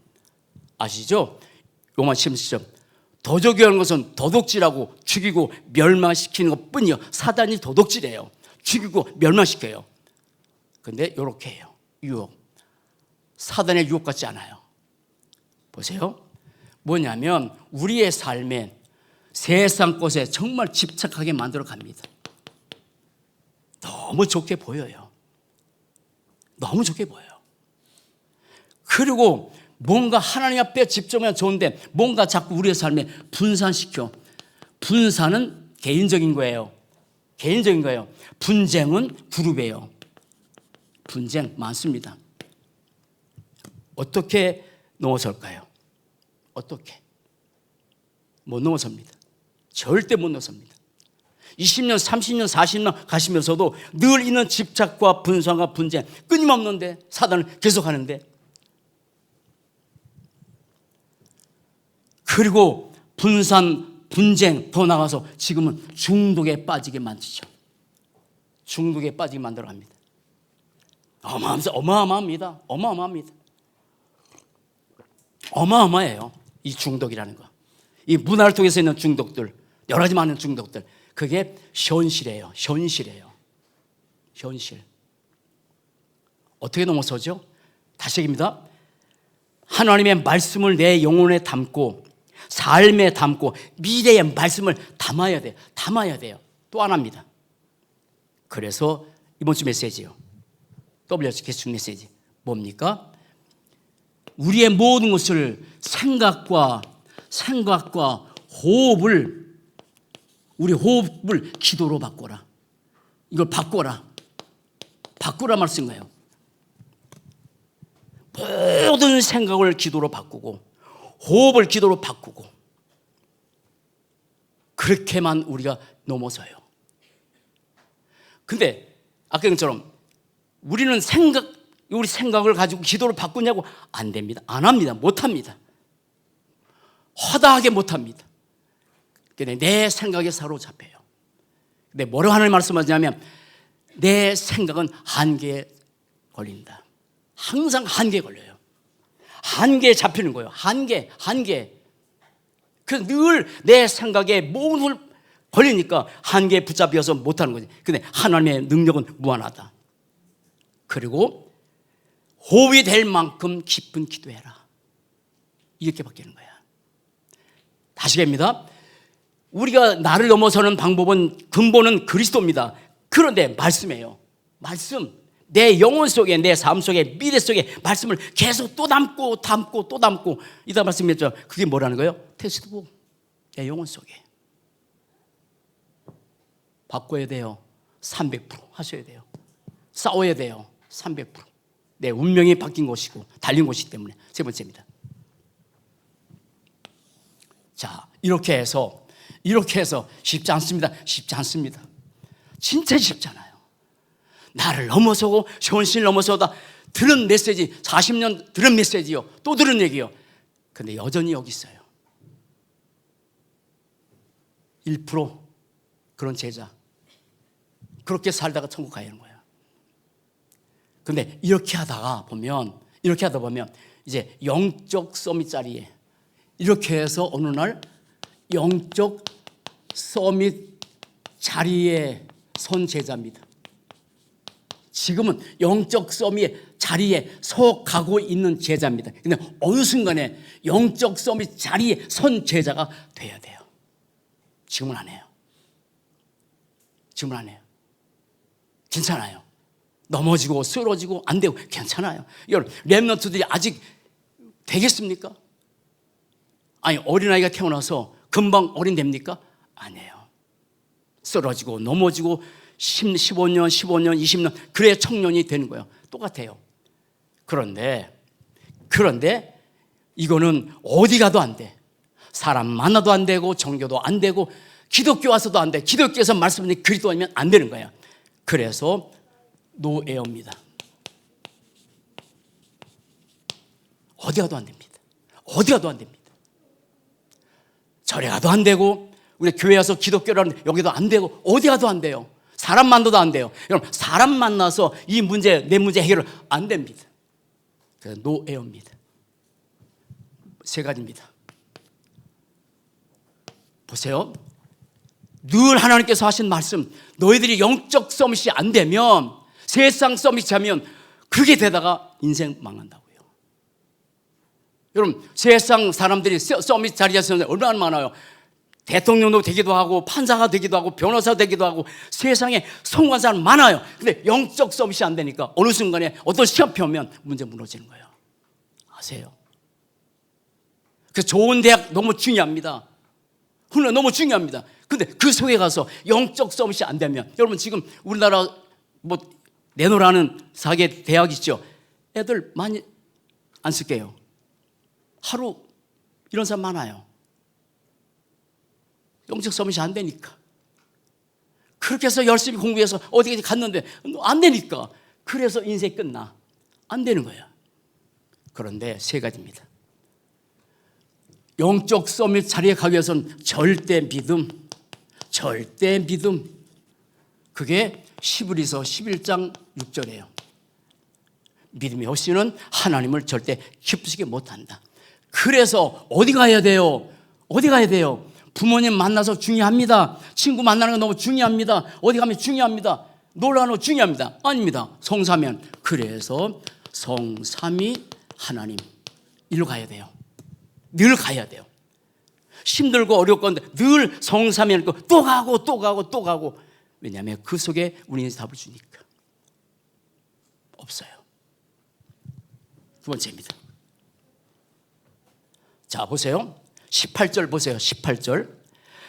아시죠? 로마 10장 도적이라는 것은 도둑질하고 죽이고 멸망시키는 것뿐이요. 사단이 도둑질해요. 죽이고 멸망시켜요. 근데 이렇게 해요. 유혹. 사단의 유혹 같지 않아요. 보세요. 뭐냐면 우리의 삶에 세상 것에 정말 집착하게 만들어 갑니다. 너무 좋게 보여요. 너무 좋게 보여요. 그리고 뭔가 하나님 앞에 집중하면 좋은데 뭔가 자꾸 우리의 삶에 분산시켜. 분산은 개인적인 거예요. 개인적인 거예요. 분쟁은 그룹이에요. 분쟁 많습니다. 어떻게 넘어설까요? 어떻게? 못 넘어섭니다. 절대 못 넘어섭니다. 20년, 30년, 40년 가시면서도 늘 있는 집착과 분산과 분쟁 끊임없는데 사단은 계속하는데, 그리고 분산, 분쟁 더 나가서 지금은 중독에 빠지게 만드죠. 중독에 빠지게 만들어 갑니다. 어마어마합니다. 어마어마합니다. 어마어마해요. 이 중독이라는 거. 이 문화를 통해서 있는 중독들, 여러 가지 많은 중독들, 그게 현실이에요. 현실이에요. 현실. 어떻게 넘어서죠? 다시 얘기입니다. 하나님의 말씀을 내 영혼에 담고 삶에 담고 미래의 말씀을 담아야 돼요. 담아야 돼요. 또 하나입니다. 그래서 이번 주 메시지요. WH 개축 메시지 뭡니까? 우리의 모든 것을 생각과 호흡을, 우리 호흡을 기도로 바꿔라. 이걸 바꿔라. 바꾸라 말 쓴 거예요. 모든 생각을 기도로 바꾸고 호흡을 기도로 바꾸고, 그렇게만 우리가 넘어서요. 근데 아까 것처럼 우리는 우리 생각을 가지고 기도를 바꾸냐고 안 됩니다. 안 합니다. 못 합니다. 허다하게 못 합니다. 근데 내 생각에 사로잡혀요. 근데 뭐라고 하나님 말씀하시냐면 내 생각은 한계에 걸린다. 항상 한계에 걸려요. 한계에 잡히는 거예요. 한계. 그 늘 내 생각에 모든 걸 걸리니까 한계에 붙잡혀서 못하는 거지. 근데 하나님의 능력은 무한하다. 그리고 호흡이 될 만큼 깊은 기도해라. 이렇게 바뀌는 거야. 다시 얘기합니다. 우리가 나를 넘어서는 방법은, 근본은 그리스도입니다. 그런데 말씀이에요. 말씀. 내 영혼 속에, 내 삶 속에, 미래 속에 말씀을 계속 또 담고 또 담고. 이따 말씀했죠. 그게 뭐라는 거예요? 테스트북. 내 영혼 속에. 바꿔야 돼요. 300% 하셔야 돼요. 싸워야 돼요. 300%. 내 운명이 바뀐 것이고 달린 것이기 때문에. 세 번째입니다. 자, 이렇게 해서 쉽지 않습니다. 쉽지 않습니다. 진짜 쉽지 않아요. 나를 넘어서고 현실 넘어서다 들은 메시지, 40년 들은 메시지요. 또 들은 얘기요. 근데 여전히 여기 있어요. 1% 그런 제자. 그렇게 살다가 천국 가야 하는 거예요. 근데 이렇게 하다 보면 이제 영적 서밋 자리에, 이렇게 해서 어느 날 영적 서밋 자리에 선 제자입니다. 지금은 영적 서밋 자리에 서 가고 있는 제자입니다. 근데 어느 순간에 영적 서밋 자리에 선 제자가 돼야 돼요. 지금은 안 해요. 지금은 안 해요. 괜찮아요. 넘어지고 쓰러지고 안 되고 괜찮아요. 여러분, 렘넌트들이 아직 되겠습니까? 아니, 어린아이가 태어나서 금방 어린 됩니까? 아니에요. 쓰러지고 넘어지고 15년, 20년 그래야 청년이 되는 거예요. 똑같아요. 그런데 이거는 어디 가도 안 돼. 사람 만나도 안 되고 종교도 안 되고 기독교 와서도 안 돼. 기독교에서 말씀드린 그리스도 아니면 안 되는 거예요. 그래서 노에어입니다. 어디 가도 안 됩니다. 어디 가도 안 됩니다. 절에 가도 안 되고 우리 교회 와서 기독교라는 여기도 안 되고 어디 가도 안 돼요. 사람 만나도 안 돼요. 여러분, 사람 만나서 이 문제, 내 문제 해결을 안 됩니다. 그래서 노에어입니다. 세 가지입니다. 보세요. 늘 하나님께서 하신 말씀, 너희들이 영적 서밋이 안 되면, 세상 서밋이 하면 그렇게 되다가 인생 망한다고요. 여러분 세상 사람들이 서밋 자리에서 얼마나 많아요. 대통령도 되기도 하고 판사가 되기도 하고 변호사 되기도 하고 세상에 성공한 사람 많아요. 근데 영적 서밋이 안 되니까 어느 순간에 어떤 시험표 오면 문제 무너지는 거예요. 아세요? 그 좋은 대학 너무 중요합니다. 훈련 너무 중요합니다. 근데 그 속에 가서 영적 서밋이 안 되면, 여러분 지금 우리나라 뭐 내노라는 4개 대학 있죠. 애들 많이 안 쓸게요. 하루 이런 사람 많아요. 영적 서밋이 안 되니까. 그렇게 해서 열심히 공부해서 어디까지 갔는데 안 되니까. 그래서 인생이 끝나. 안 되는 거예요. 그런데 세 가지입니다. 영적 서밋 자리에 가기 위해서는 절대 믿음. 그게 히브리서 11장 6절이에요. 믿음이 없이는 하나님을 절대 기쁘시게 못한다. 그래서 어디 가야 돼요? 부모님 만나서 중요합니다. 친구 만나는 거 너무 중요합니다. 어디 가면 중요합니다. 놀라는 거 중요합니다. 아닙니다. 성삼위하는. 그래서 성삼위 하나님 일로 가야 돼요. 늘 가야 돼요. 힘들고 어렵건데 늘 성삼위하는 거 또 가고. 왜냐하면 그 속에 우리는 답을 주니까. 없어요. 두 번째입니다. 자, 보세요. 18절 보세요. 18절.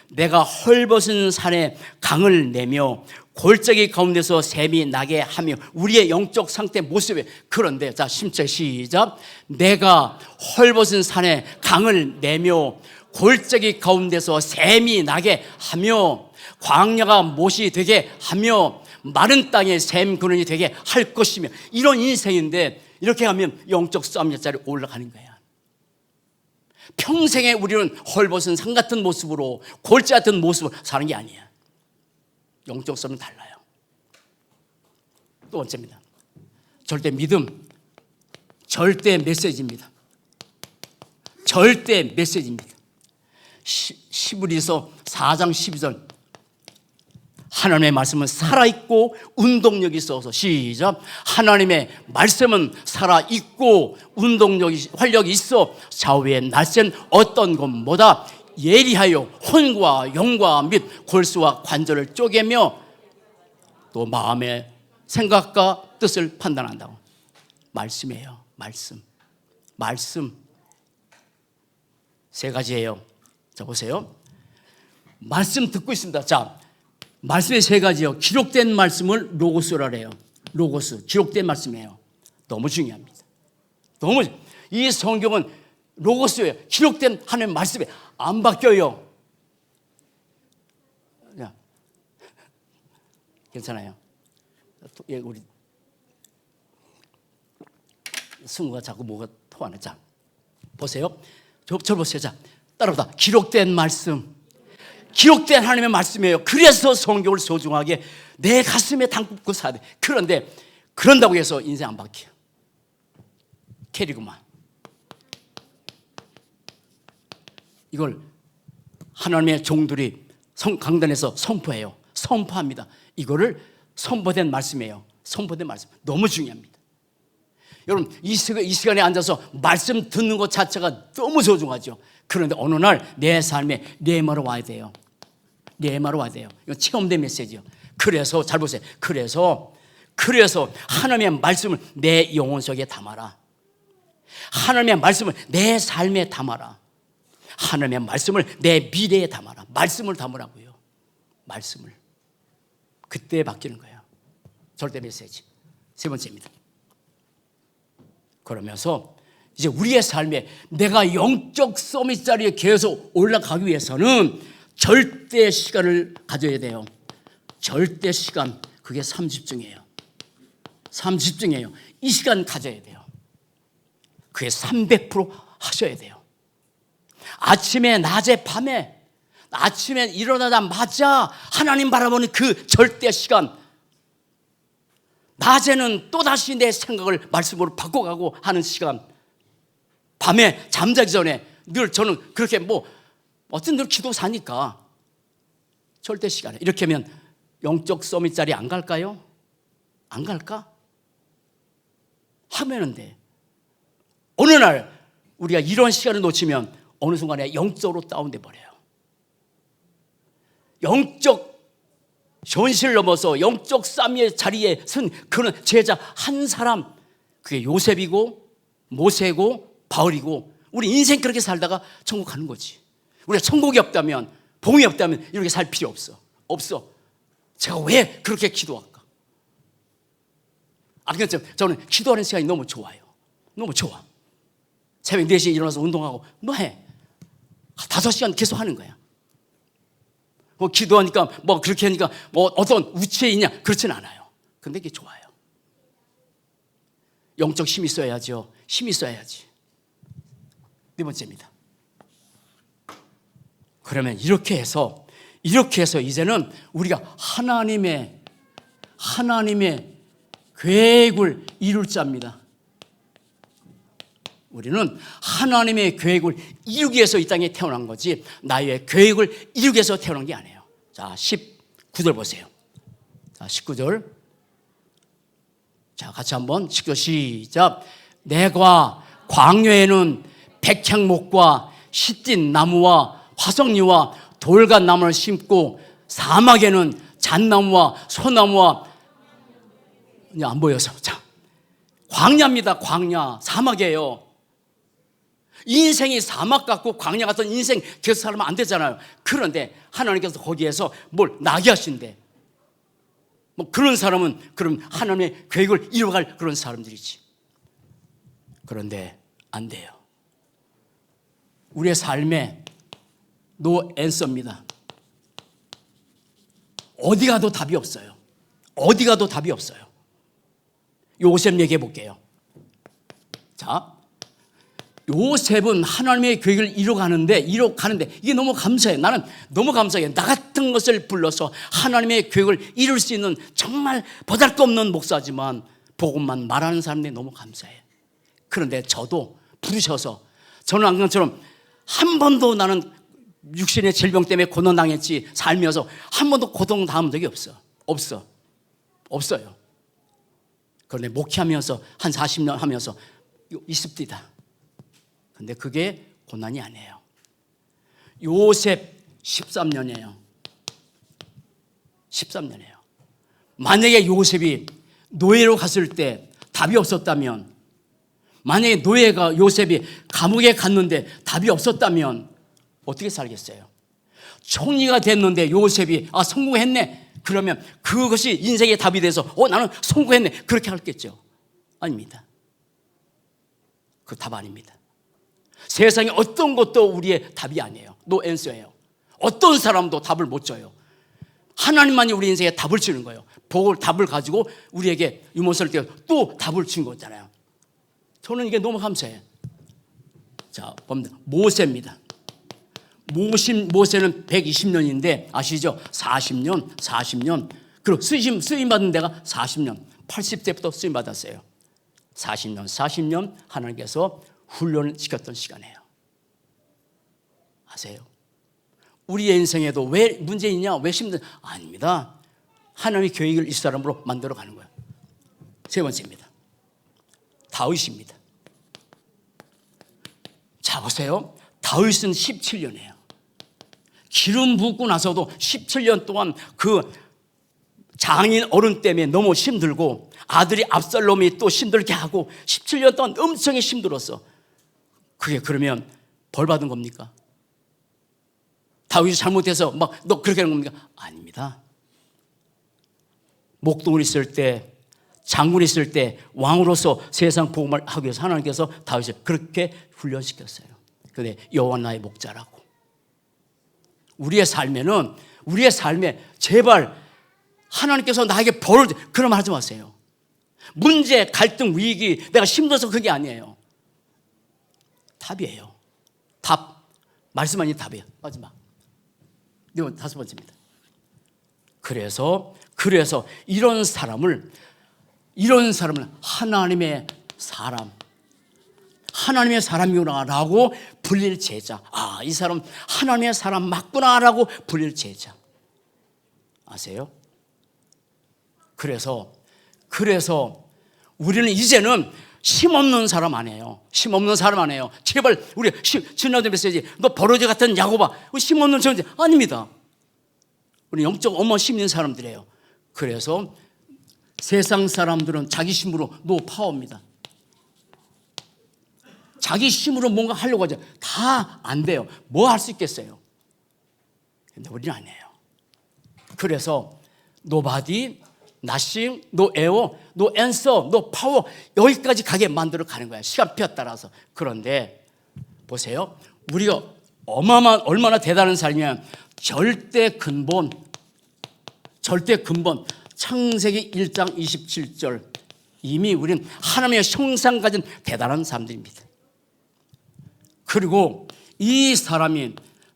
내가 헐벗은 산에 강을 내며 골짜기 가운데서 샘이 나게 하며. 우리의 영적 상태 모습에. 그런데 자, 10절 시작. 내가 헐벗은 산에 강을 내며 골짜기 가운데서 샘이 나게 하며 광야가 못이 되게 하며 마른 땅에 샘 근원이 되게 할 것이며. 이런 인생인데 이렇게 하면 영적 싸움자리에 올라가는 거야. 평생에 우리는 헐벗은 산 같은 모습으로 골짜 같은 모습으로 사는 게 아니야. 영적 싸움은 달라요. 또 번째입니다. 절대 믿음, 절대 메시지입니다. 히브리서 4장 12절. 하나님의 말씀은 살아있고 운동력이 있어서. 시작. 하나님의 말씀은 살아있고 운동력이, 활력이 있어 좌우에 날쌘 어떤 것보다 예리하여 혼과 영과 및 골수와 관절을 쪼개며 또 마음의 생각과 뜻을 판단한다고. 말씀이에요. 말씀 세 가지예요. 자, 보세요. 말씀 듣고 있습니다. 자, 말씀의 세 가지요. 기록된 말씀을 로고스라 해요. 로고스, 기록된 말씀이에요. 너무 중요합니다. 이 성경은 로고스예요. 기록된 하나님의 말씀에 안 바뀌어요. 야, 괜찮아요. 우리 승우가 자꾸 뭐가 토하네. 자, 보세요. 저 보세요. 자, 따라보다. 기록된 말씀. 기록된 하나님의 말씀이에요. 그래서 성경을 소중하게 내 가슴에 담고 살아야 돼. 그런데 그런다고 해서 인생 안 바뀌어. 캐리구만. 이걸 하나님의 종들이 강단에서 선포해요. 선포합니다. 이거를 선포된 말씀이에요. 선포된 말씀. 너무 중요합니다. 여러분, 이 시간에 앉아서 말씀 듣는 것 자체가 너무 소중하죠. 그런데 어느 날 내 삶에 네마로 와야 돼요. 이건 체험된 메시지예요. 그래서 잘 보세요. 그래서 하나님의 말씀을 내 영혼 속에 담아라. 하나님의 말씀을 내 삶에 담아라. 하나님의 말씀을 내 미래에 담아라. 말씀을 담으라고요. 말씀을. 그때 바뀌는 거예요. 절대 메시지. 세 번째입니다. 그러면서 이제 우리의 삶에 내가 영적 서밋 자리에 계속 올라가기 위해서는 절대 시간을 가져야 돼요. 절대 시간. 그게 30중이에요. 이 시간 가져야 돼요. 그게 300% 하셔야 돼요. 아침에, 낮에, 밤에, 아침에 일어나자마자 하나님 바라보는 그 절대 시간. 낮에는 또다시 내 생각을 말씀으로 바꿔가고 하는 시간. 밤에 잠자기 전에 늘 저는 그렇게 어쨌든 늘 기도 사니까 절대 시간에 이렇게 하면 영적 서밋 자리 안 갈까요? 안 갈까? 하면은 돼. 어느 날 우리가 이런 시간을 놓치면 어느 순간에 영적으로 다운돼 버려요. 영적 현실을 넘어서 영적 쌈의 자리에 선 그는 제자 한 사람, 그게 요셉이고 모세고 바울이고, 우리 인생 그렇게 살다가 천국 가는 거지. 우리가 천국이 없다면, 복음이 없다면 이렇게 살 필요 없어. 제가 왜 그렇게 기도할까? 그래서 저는 기도하는 시간이 너무 좋아요. 너무 좋아. 새벽 4시에 일어나서 운동하고 뭐 해? 5시간 계속 하는 거야. 뭐 기도하니까 뭐 그렇게 하니까 뭐 어떤 우치에 있냐, 그렇진 않아요. 근데 이게 좋아요. 영적 힘이 있어야죠. 힘이 있어야지. 네 번째입니다. 그러면 이렇게 해서 이제는 우리가 하나님의 계획을 이룰 자입니다. 우리는 하나님의 계획을 이루기 위해서 이 땅에 태어난 거지, 나의 계획을 이루기 위해서 태어난 게 아니에요. 자, 19절 보세요. 자, 19절. 자, 같이 한번 19절 시작. 내가 광야에는 백향목과 시찐 나무와 화석류와 돌간 나무를 심고 사막에는 잣나무와 소나무와, 이제 안 보여서, 자, 광야입니다. 광야, 사막이에요. 인생이 사막 같고 광야 같은 인생 계속 살면 안 되잖아요. 그런데 하나님께서 거기에서 뭘 나게 하신대. 뭐 그런 사람은 그럼 하나님의 계획을 이뤄갈 그런 사람들이지. 그런데 안 돼요. 우리의 삶에 노 앤서입니다. 어디 가도 답이 없어요. 어디 가도 답이 없어요. 요셉 얘기해 볼게요. 자, 요셉은 하나님의 계획을 이뤄가는데 이게 너무 감사해요. 나는 너무 감사해요. 나 같은 것을 불러서 하나님의 계획을 이룰 수 있는 정말 보잘것없는 목사지만 복음만 말하는 사람들이 너무 감사해요. 그런데 저도 부르셔서, 저는 안경처럼 한 번도 나는 육신의 질병 때문에 고난당했지, 살면서 한 번도 고통 당한 적이 없어요. 그런데 목회하면서 한 40년 하면서 있습니다. 근데 그게 고난이 아니에요. 요셉 13년이에요. 만약에 요셉이 노예로 갔을 때 답이 없었다면, 만약에 요셉이 감옥에 갔는데 답이 없었다면 어떻게 살겠어요? 총리가 됐는데 요셉이 성공했네, 그러면 그것이 인생의 답이 돼서 나는 성공했네, 그렇게 하겠죠? 아닙니다. 그 답 아닙니다. 세상에 어떤 것도 우리의 답이 아니에요. 노 앤서예요. 어떤 사람도 답을 못 줘요. 하나님만이 우리 인생에 답을 주는 거예요. 답을 가지고 우리에게 유머스럽게 또 답을 준 거잖아요. 저는 이게 너무 감사해요. 자, 봅니다. 모세입니다. 모세는 120년인데 아시죠? 40년. 그리고 쓰임 받은 데가 40년. 80세부터 쓰임 받았어요. 40년 하나님께서 훈련을 시켰던 시간이에요. 아세요? 우리의 인생에도 왜 문제 있냐, 왜 아닙니다. 하나님의 계획을 이 사람으로 만들어 가는 거예요. 세 번째입니다. 다윗입니다. 자, 보세요. 다윗은 17년이에요. 기름 붓고 나서도 17년 동안 그 장인 어른 때문에 너무 힘들고, 아들이 압살롬이 또 힘들게 하고 17년 동안 엄청 힘들었어. 그게 그러면 벌 받은 겁니까? 다윗이 잘못해서 너 그렇게 하는 겁니까? 아닙니다. 목동을 있을 때, 장군 있을 때 왕으로서 세상 복음을 하기 위해서 하나님께서 다윗을 그렇게 훈련시켰어요. 근데 여호와 나의 목자라고. 우리의 삶에 제발 하나님께서 나에게 벌을, 그런 말 하지 마세요. 문제, 갈등, 위기, 내가 힘들어서 그게 아니에요. 답이에요. 답. 말씀만이 답이에요. 마지막. 이건 5번째입니다. 그래서 이런 사람을 하나님의 사람이구나라고 불릴 제자. 이 사람 하나님의 사람 맞구나라고 불릴 제자. 아세요? 그래서 우리는 이제는 힘없는 사람 아니에요. 힘없는 사람 아니에요. 제발 우리 지나던 메시지 너 버러지 같은 야고바 힘없는 존재 아닙니다. 우리 영적 어머 힘 있는 사람들이에요. 그래서 세상 사람들은 자기 힘으로 노파워입니다. 자기 힘으로 뭔가 하려고 하죠. 다 안 돼요. 뭐 할 수 있겠어요? 근데 우리는 아니에요. 그래서 nobody, nothing, no error, no answer, no power 여기까지 가게 만들어 가는 거예요. 시간표에 따라서. 그런데 보세요. 우리가 어마어마한 얼마나 대단한 삶이면 절대 근본 창세기 1장 27절 이미 우리는 하나님의 형상 가진 대단한 사람들입니다. 그리고 이 사람이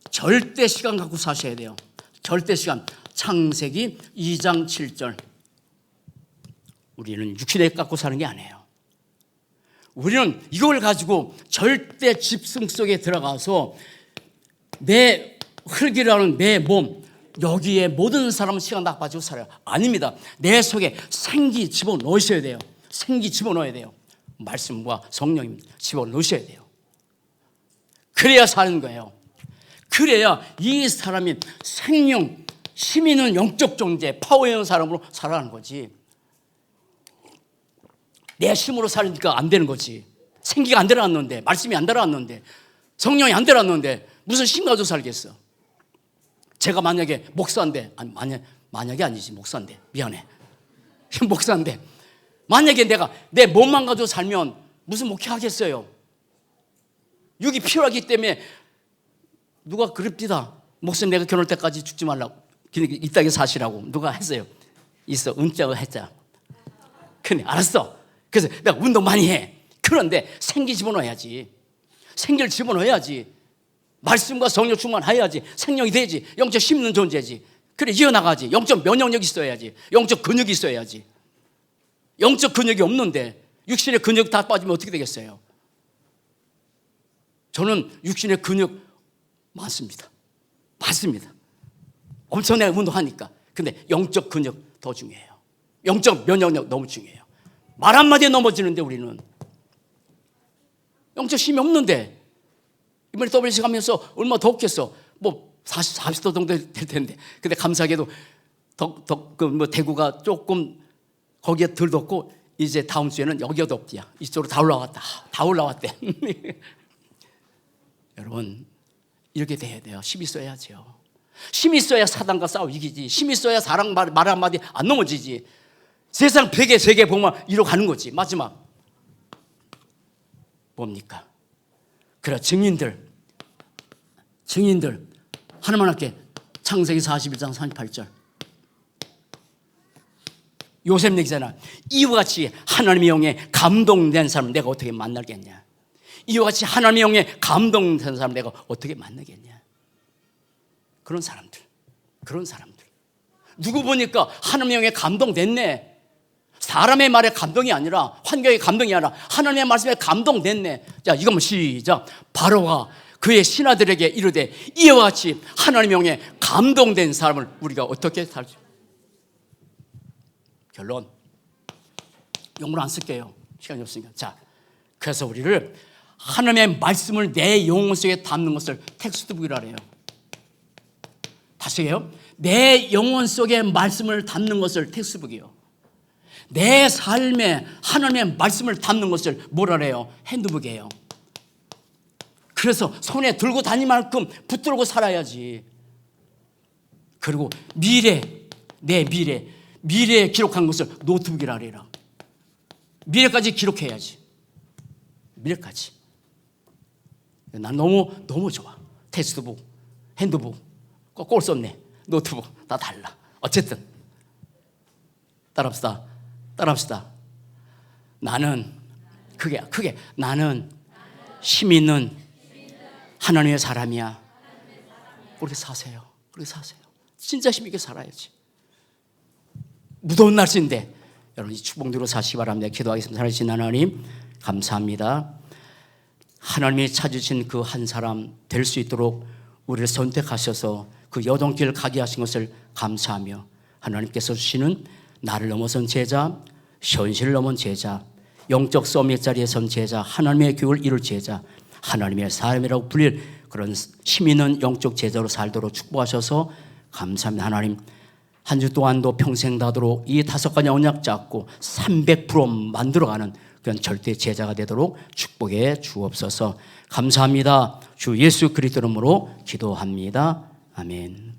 절대 시간 갖고 사셔야 돼요. 절대 시간. 창세기 2장 7절. 우리는 육신에 갖고 사는 게 아니에요. 우리는 이걸 가지고 절대 집승 속에 들어가서 내 흙이라는 내 몸 여기에 모든 사람은 시간 다 가지고 살아요. 아닙니다. 내 속에 생기 집어넣으셔야 돼요. 생기 집어넣어야 돼요. 말씀과 성령님 집어넣으셔야 돼요. 그래야 사는 거예요. 그래야 이 사람이 생명, 힘 있는 영적 존재, 파워 있는 사람으로 살아가는 거지. 내 힘으로 살니까 안 되는 거지. 생기가 안 들어갔는데, 말씀이 안 들어갔는데, 성령이 안 들어갔는데 무슨 힘 가지고 살겠어. 제가 만약에 목사인데, 아니 만약이 아니지, 목사인데, 미안해. 목사인데 만약에 내가 내 몸만 가지고 살면 무슨 목회하겠어요. 육이 필요하기 때문에 누가 그럽디다. 목사님 내가 결혼할 때까지 죽지 말라고, 이 땅에 사시라고 누가 했어요. 있어, 은자가 했자. 근데 알았어. 그래서 내가 운동 많이 해. 그런데 생기 집어넣어야지. 생기를 집어넣어야지. 말씀과 성령 충만해야지. 생명이 되지. 영적 힘 있는 존재지. 그래 이어나가지. 영적 면역력이 있어야지. 영적 근육이 있어야지. 영적 근육이 없는데 육신의 근육 다 빠지면 어떻게 되겠어요? 저는 육신의 근육 많습니다. 엄청 내가 운동하니까. 근데 영적 근육 더 중요해요. 영적 면역력 너무 중요해요. 말 한마디에 넘어지는데 우리는 영적 힘이 없는데 이번에 WC 가면서 얼마나 덥겠어. 뭐 40도 정도 될 텐데. 근데 감사하게도 대구가 조금 거기에 덜 덥고 이제 다음 주에는 여기가 덥디야. 이쪽으로 다 올라왔대. 여러분 이렇게 돼야 돼요. 힘이 있어야죠. 힘이 있어야 사단과 싸워 이기지. 힘이 있어야 사랑 말 한마디 안 넘어지지. 세상 벽에 세계 복음을 이뤄가는 거지. 마지막 뭡니까? 그래 증인들 하나만 할게. 창세기 41장 38절 요셉 얘기잖아. 이와 같이 하나님의 영에 감동된 사람 내가 어떻게 만나겠냐. 이와 같이 하나님의 영에 감동된 사람 내가 어떻게 만나겠냐. 그런 사람들 누구 보니까 하나님의 영에 감동됐네. 사람의 말에 감동이 아니라, 환경의 감동이 아니라 하나님의 말씀에 감동됐네. 자, 이거면 시작. 바로가 그의 신하들에게 이르되 이와 같이 하나님의 영에 감동된 사람을 우리가 어떻게 살지? 결론, 영어로 안 쓸게요. 시간이 없으니까. 자, 그래서 우리를 하나님의 말씀을 내 영혼 속에 담는 것을 텍스트북이라 해요. 다시 해요. 내 영혼 속에 말씀을 담는 것을 텍스트북이요. 내 삶에 하나님의 말씀을 담는 것을 뭐라 해요? 핸드북이에요. 그래서 손에 들고 다닐 만큼 붙들고 살아야지. 그리고 내 미래에 기록한 것을 노트북이라 그래라. 미래까지 기록해야지. 미래까지. 난 너무 좋아. 텍스트북, 핸드북, 꼴 썼네. 노트북 다 달라. 어쨌든 따라합시다. 나는 크게 나는 힘 있는 하나님의 사람이야. 그렇게 사세요. 진짜 힘 있게 살아야지. 무더운 날씨인데 여러분 이 축복 누려 사시기 바랍니다. 기도하겠습니다. 살아계신 하나님 감사합니다. 하나님이 찾으신 그 한 사람 될 수 있도록 우리를 선택하셔서 그 여동길 가게 하신 것을 감사하며 하나님께서 주시는 나를 넘어선 제자, 현실을 넘은 제자, 영적 서밋 자리에 선 제자, 하나님의 교회를 이룰 제자, 하나님의 사람이라고 불릴 그런 힘 있는 영적 제자로 살도록 축복하셔서 감사합니다. 하나님, 한 주 동안도 평생 다도록 이 5가지 언약 잡고 300% 만들어가는 그런 절대 제자가 되도록 축복해 주옵소서. 감사합니다. 주 예수 그리스도 이름으로 기도합니다. 아멘.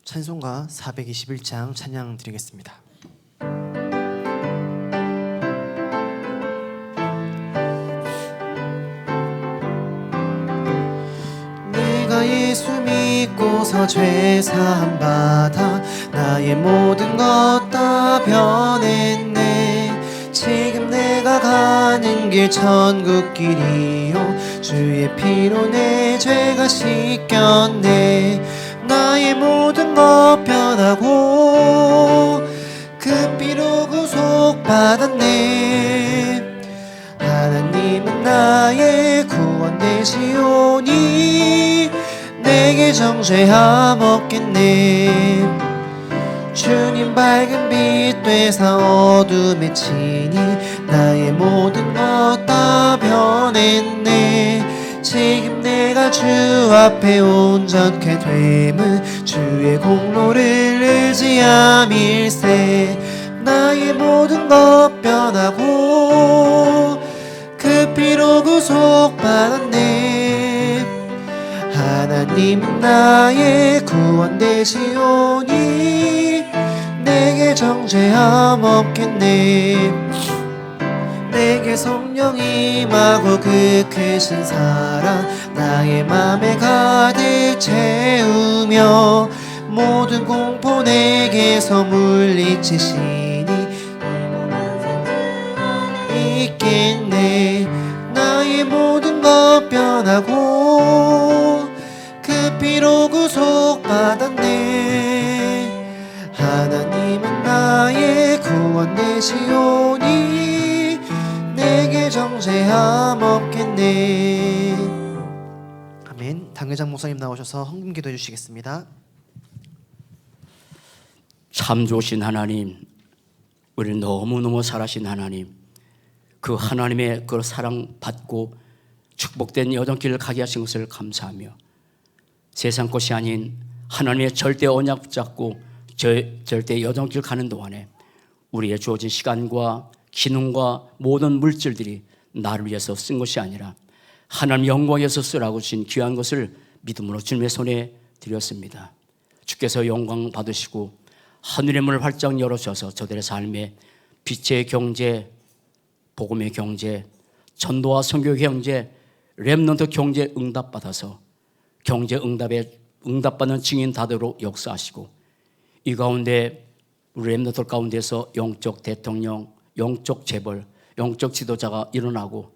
찬송가 421장 찬양 드리겠습니다. 내가 예수 믿고서 죄 사함 받아 나의 모든 것 다 변했네. 지금 내가 가는 길 천국 길이요 주의 피로 내 죄가 씻겼네. 나의 모든 것 변하고 그 피로 구속받았네. 하나님은 나의 구원 되시오니 내게 정죄함 없겠네. 주님 밝은 빛 되사 어둠에 치니 나의 모든 것 다 변했네. 지금 내가 주 앞에 온전케 됨은 주의 공로를 의지함일세. 나의 모든 것 변하고 그 피로 구속받았네. 하나님 나의 구원 되시오니 내게 정죄함 없겠네. 내게 성령 임하고 그 크신 사랑 나의 맘에 가득 채우며 모든 공포 내게서 물리치시니 있겠네. 나의 모든 것 변하고 그 피로 구속받았네. 하나님은 나의 구원 되시오니 내게 정죄함 없겠네. 아멘. 당회장 목사님 나오셔서 헌금 기도해 주시겠습니다. 참 좋으신 하나님, 우리를 너무너무 사랑하신 하나님, 그 하나님의 그 사랑 받고 축복된 여정길을 가게 하신 것을 감사하며 세상 것이 아닌 하나님의 절대 언약 붙잡고 절대 여정길 가는 동안에 우리의 주어진 시간과 기능과 모든 물질들이 나를 위해서 쓴 것이 아니라 하나님 영광에서 쓰라고 주신 귀한 것을 믿음으로 주님의 손에 드렸습니다. 주께서 영광 받으시고 하늘의 문을 활짝 열어주셔서 저들의 삶에 빛의 경제, 복음의 경제, 전도와 선교 경제, 렘넌트 경제 응답받아서 경제 응답에 응답받는 증인 다도록 역사하시고 이 가운데 우리 렘넌트 가운데서 영적 대통령, 영적 재벌, 영적 지도자가 일어나고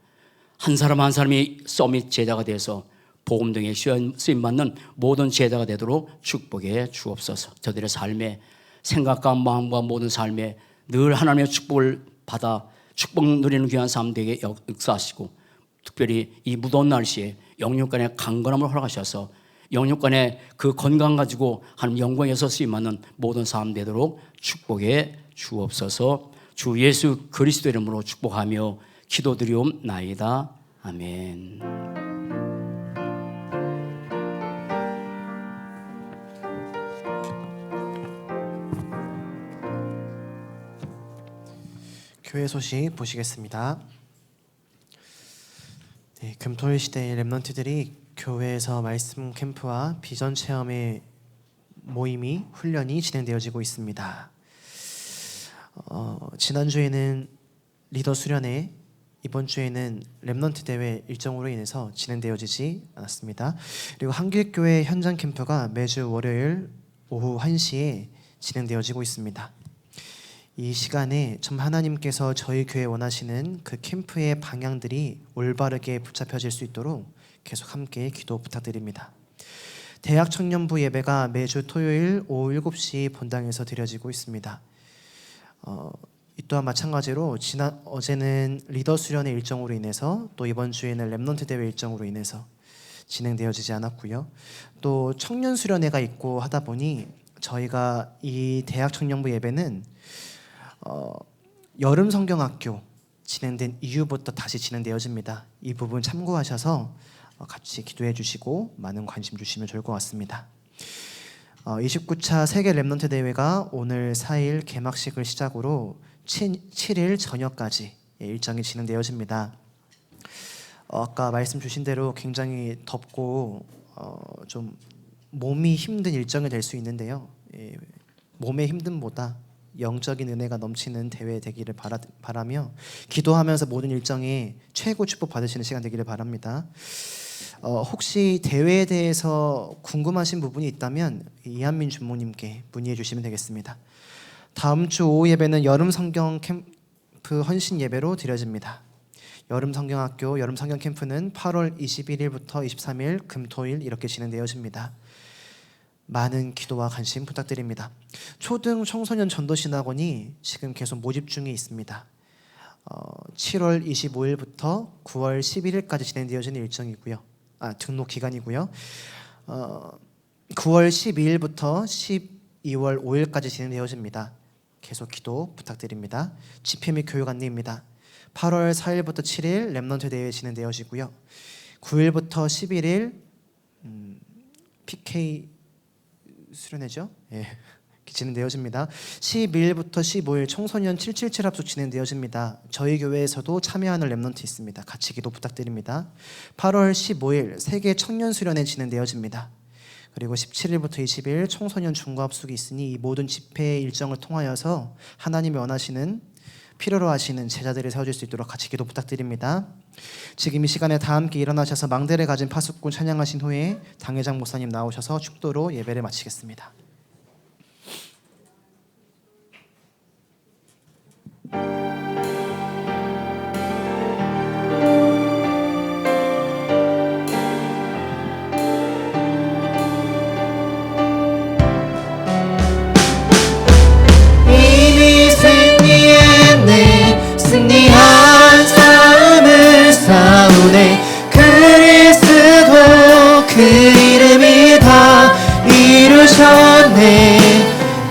한 사람 한 사람이 서밋 제자가 돼서 복음 등에 쓰임받는 모든 제자가 되도록 축복해 주옵소서. 저들의 삶에 생각과 마음과 모든 삶에 늘 하나님의 축복을 받아 축복 누리는 귀한 삶 되게 역사하시고 특별히 이 무더운 날씨에 영육간의 강건함을 허락하셔서 영육간의 그 건강 가지고 하나님 영광에서 쓰임받는 모든 삶 되도록 축복해 주옵소서. 주 예수 그리스도 이름으로 축복하며 기도드리옵나이다. 아멘. 교회 소식 보시겠습니다. 네, 금토일 시대의 렘넌트들이 교회에서 말씀 캠프와 비전 체험의 모임이 훈련이 진행되어지고 있습니다. 지난주에는 리더 수련회, 이번 주에는 렘넌트 대회 일정으로 인해서 진행되어지지 않았습니다. 그리고 한길교회 현장 캠프가 매주 월요일 오후 1시에 진행되어지고 있습니다. 이 시간에 참 하나님께서 저희 교회 원하시는 그 캠프의 방향들이 올바르게 붙잡혀질 수 있도록 계속 함께 기도 부탁드립니다. 대학 청년부 예배가 매주 토요일 오후 7시 본당에서 드려지고 있습니다. 이 또한 마찬가지로 어제는 리더 수련의 일정으로 인해서 또 이번 주에는 렘넌트 대회 일정으로 인해서 진행되어지지 않았고요. 또 청년 수련회가 있고 하다 보니 저희가 이 대학 청년부 예배는 여름 성경학교 진행된 이후부터 다시 진행되어집니다. 이 부분 참고하셔서 같이 기도해 주시고 많은 관심 주시면 좋을 것 같습니다. 29차 세계 랩넌트 대회가 오늘 4일 개막식을 시작으로 7일 저녁까지 일정이 진행되어집니다. 아까 말씀 주신 대로 굉장히 덥고 좀 몸이 힘든 일정이 될 수 있는데요. 몸의 힘듦보다 영적인 은혜가 넘치는 대회 되기를 바라며 기도하면서 모든 일정이 최고 축복 받으시는 시간 되기를 바랍니다. 혹시 대회에 대해서 궁금하신 부분이 있다면 이한민 주목님께 문의해 주시면 되겠습니다. 다음 주 오후 예배는 여름 성경 캠프 헌신 예배로 드려집니다. 여름 성경학교 여름 성경 캠프는 8월 21일부터 23일 금토일 이렇게 진행되어집니다. 많은 기도와 관심 부탁드립니다. 초등 청소년 전도신학원이 지금 계속 모집 중에 있습니다. 7월 25일부터 9월 11일까지 진행되어지는 일정이고요. 등록 기간이고요. 9월 12일부터 12월 5일까지 진행되어집니다. 계속 기도 부탁드립니다. 집회 및 교육 안내입니다. 8월 4일부터 7일 랩넌트 대회 진행되어지고요. 9일부터 11일 PK 수련회죠. 진행되어집니다. 12일부터 15일 청소년 777 합숙 진행되어집니다. 저희 교회에서도 참여하는 랩넌트 있습니다. 같이 기도 부탁드립니다. 8월 15일 세계 청년 수련회 진행되어집니다. 그리고 17일부터 20일 청소년 중고 합숙이 있으니 이 모든 집회 일정을 통하여서 하나님이 원하시는 필요로 하시는 제자들을 세워줄 수 있도록 같이 기도 부탁드립니다. 지금 이 시간에 다 함께 일어나셔서 망대를 가진 파수꾼 찬양하신 후에 당회장 목사님 나오셔서 축도로 예배를 마치겠습니다. 이미 승리했네 승리한 삶을 싸우네 그리스도 그 이름이 다 이루셨네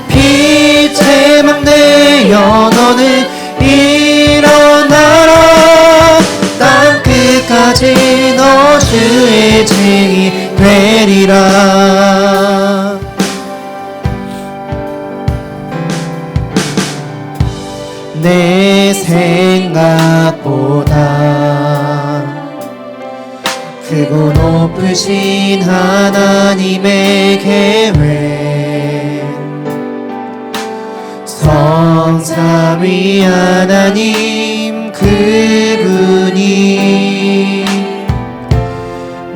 빛의 망대여 너는 일어나라 땅 끝까지 너 주의 증인 되리라 내 생각보다 크고 높으신 하나님의 계획 성삼위 하나님 그분이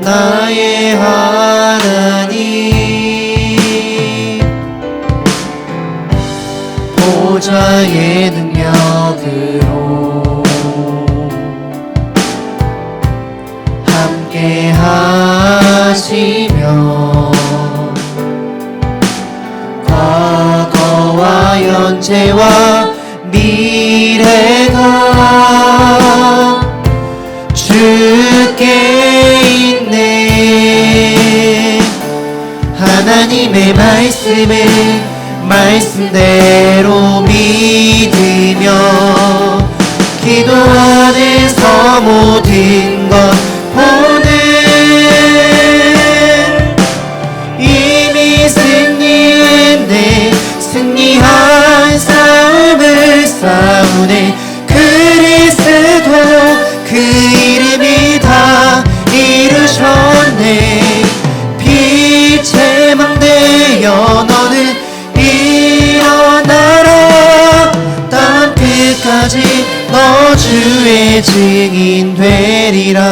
나의 하나님 보좌의 능력으로 함께 하시며 과거와 현재와 미래가 주께 있네 하나님의 말씀대로 믿으며 기도 안에서 모든 것 보는 이미 승리했네 승리한 삶을 싸우네 그리스도 그 이름이 다 이루셨네 빛의 망대여 너는 일어나라 땅 끝까지 너 주의 증인 되리라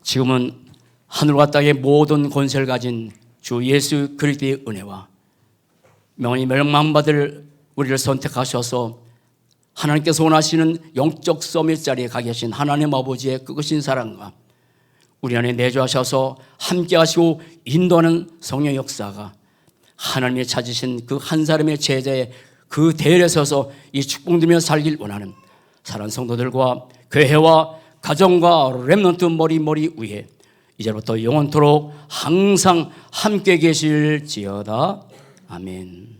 지금은 하늘과 땅의 모든 권세를 가진 주 예수 그리스도의 은혜와 영원히 멸망받을 우리를 선택하셔서 하나님께서 원하시는 영적 서밋 자리에 가 계신 하나님 아버지의 끝이신 사랑과 우리 안에 내주하셔서 함께 하시고 인도하는 성령 역사가 하나님이 찾으신 그 한 사람의 제자의 그 대열에 서서 이 축복 누리며 살길 원하는 사랑하는 성도들과 교회와 가정과 렘넌트 머리 위에 이제부터 영원토록 항상 함께 계실지어다. 아멘.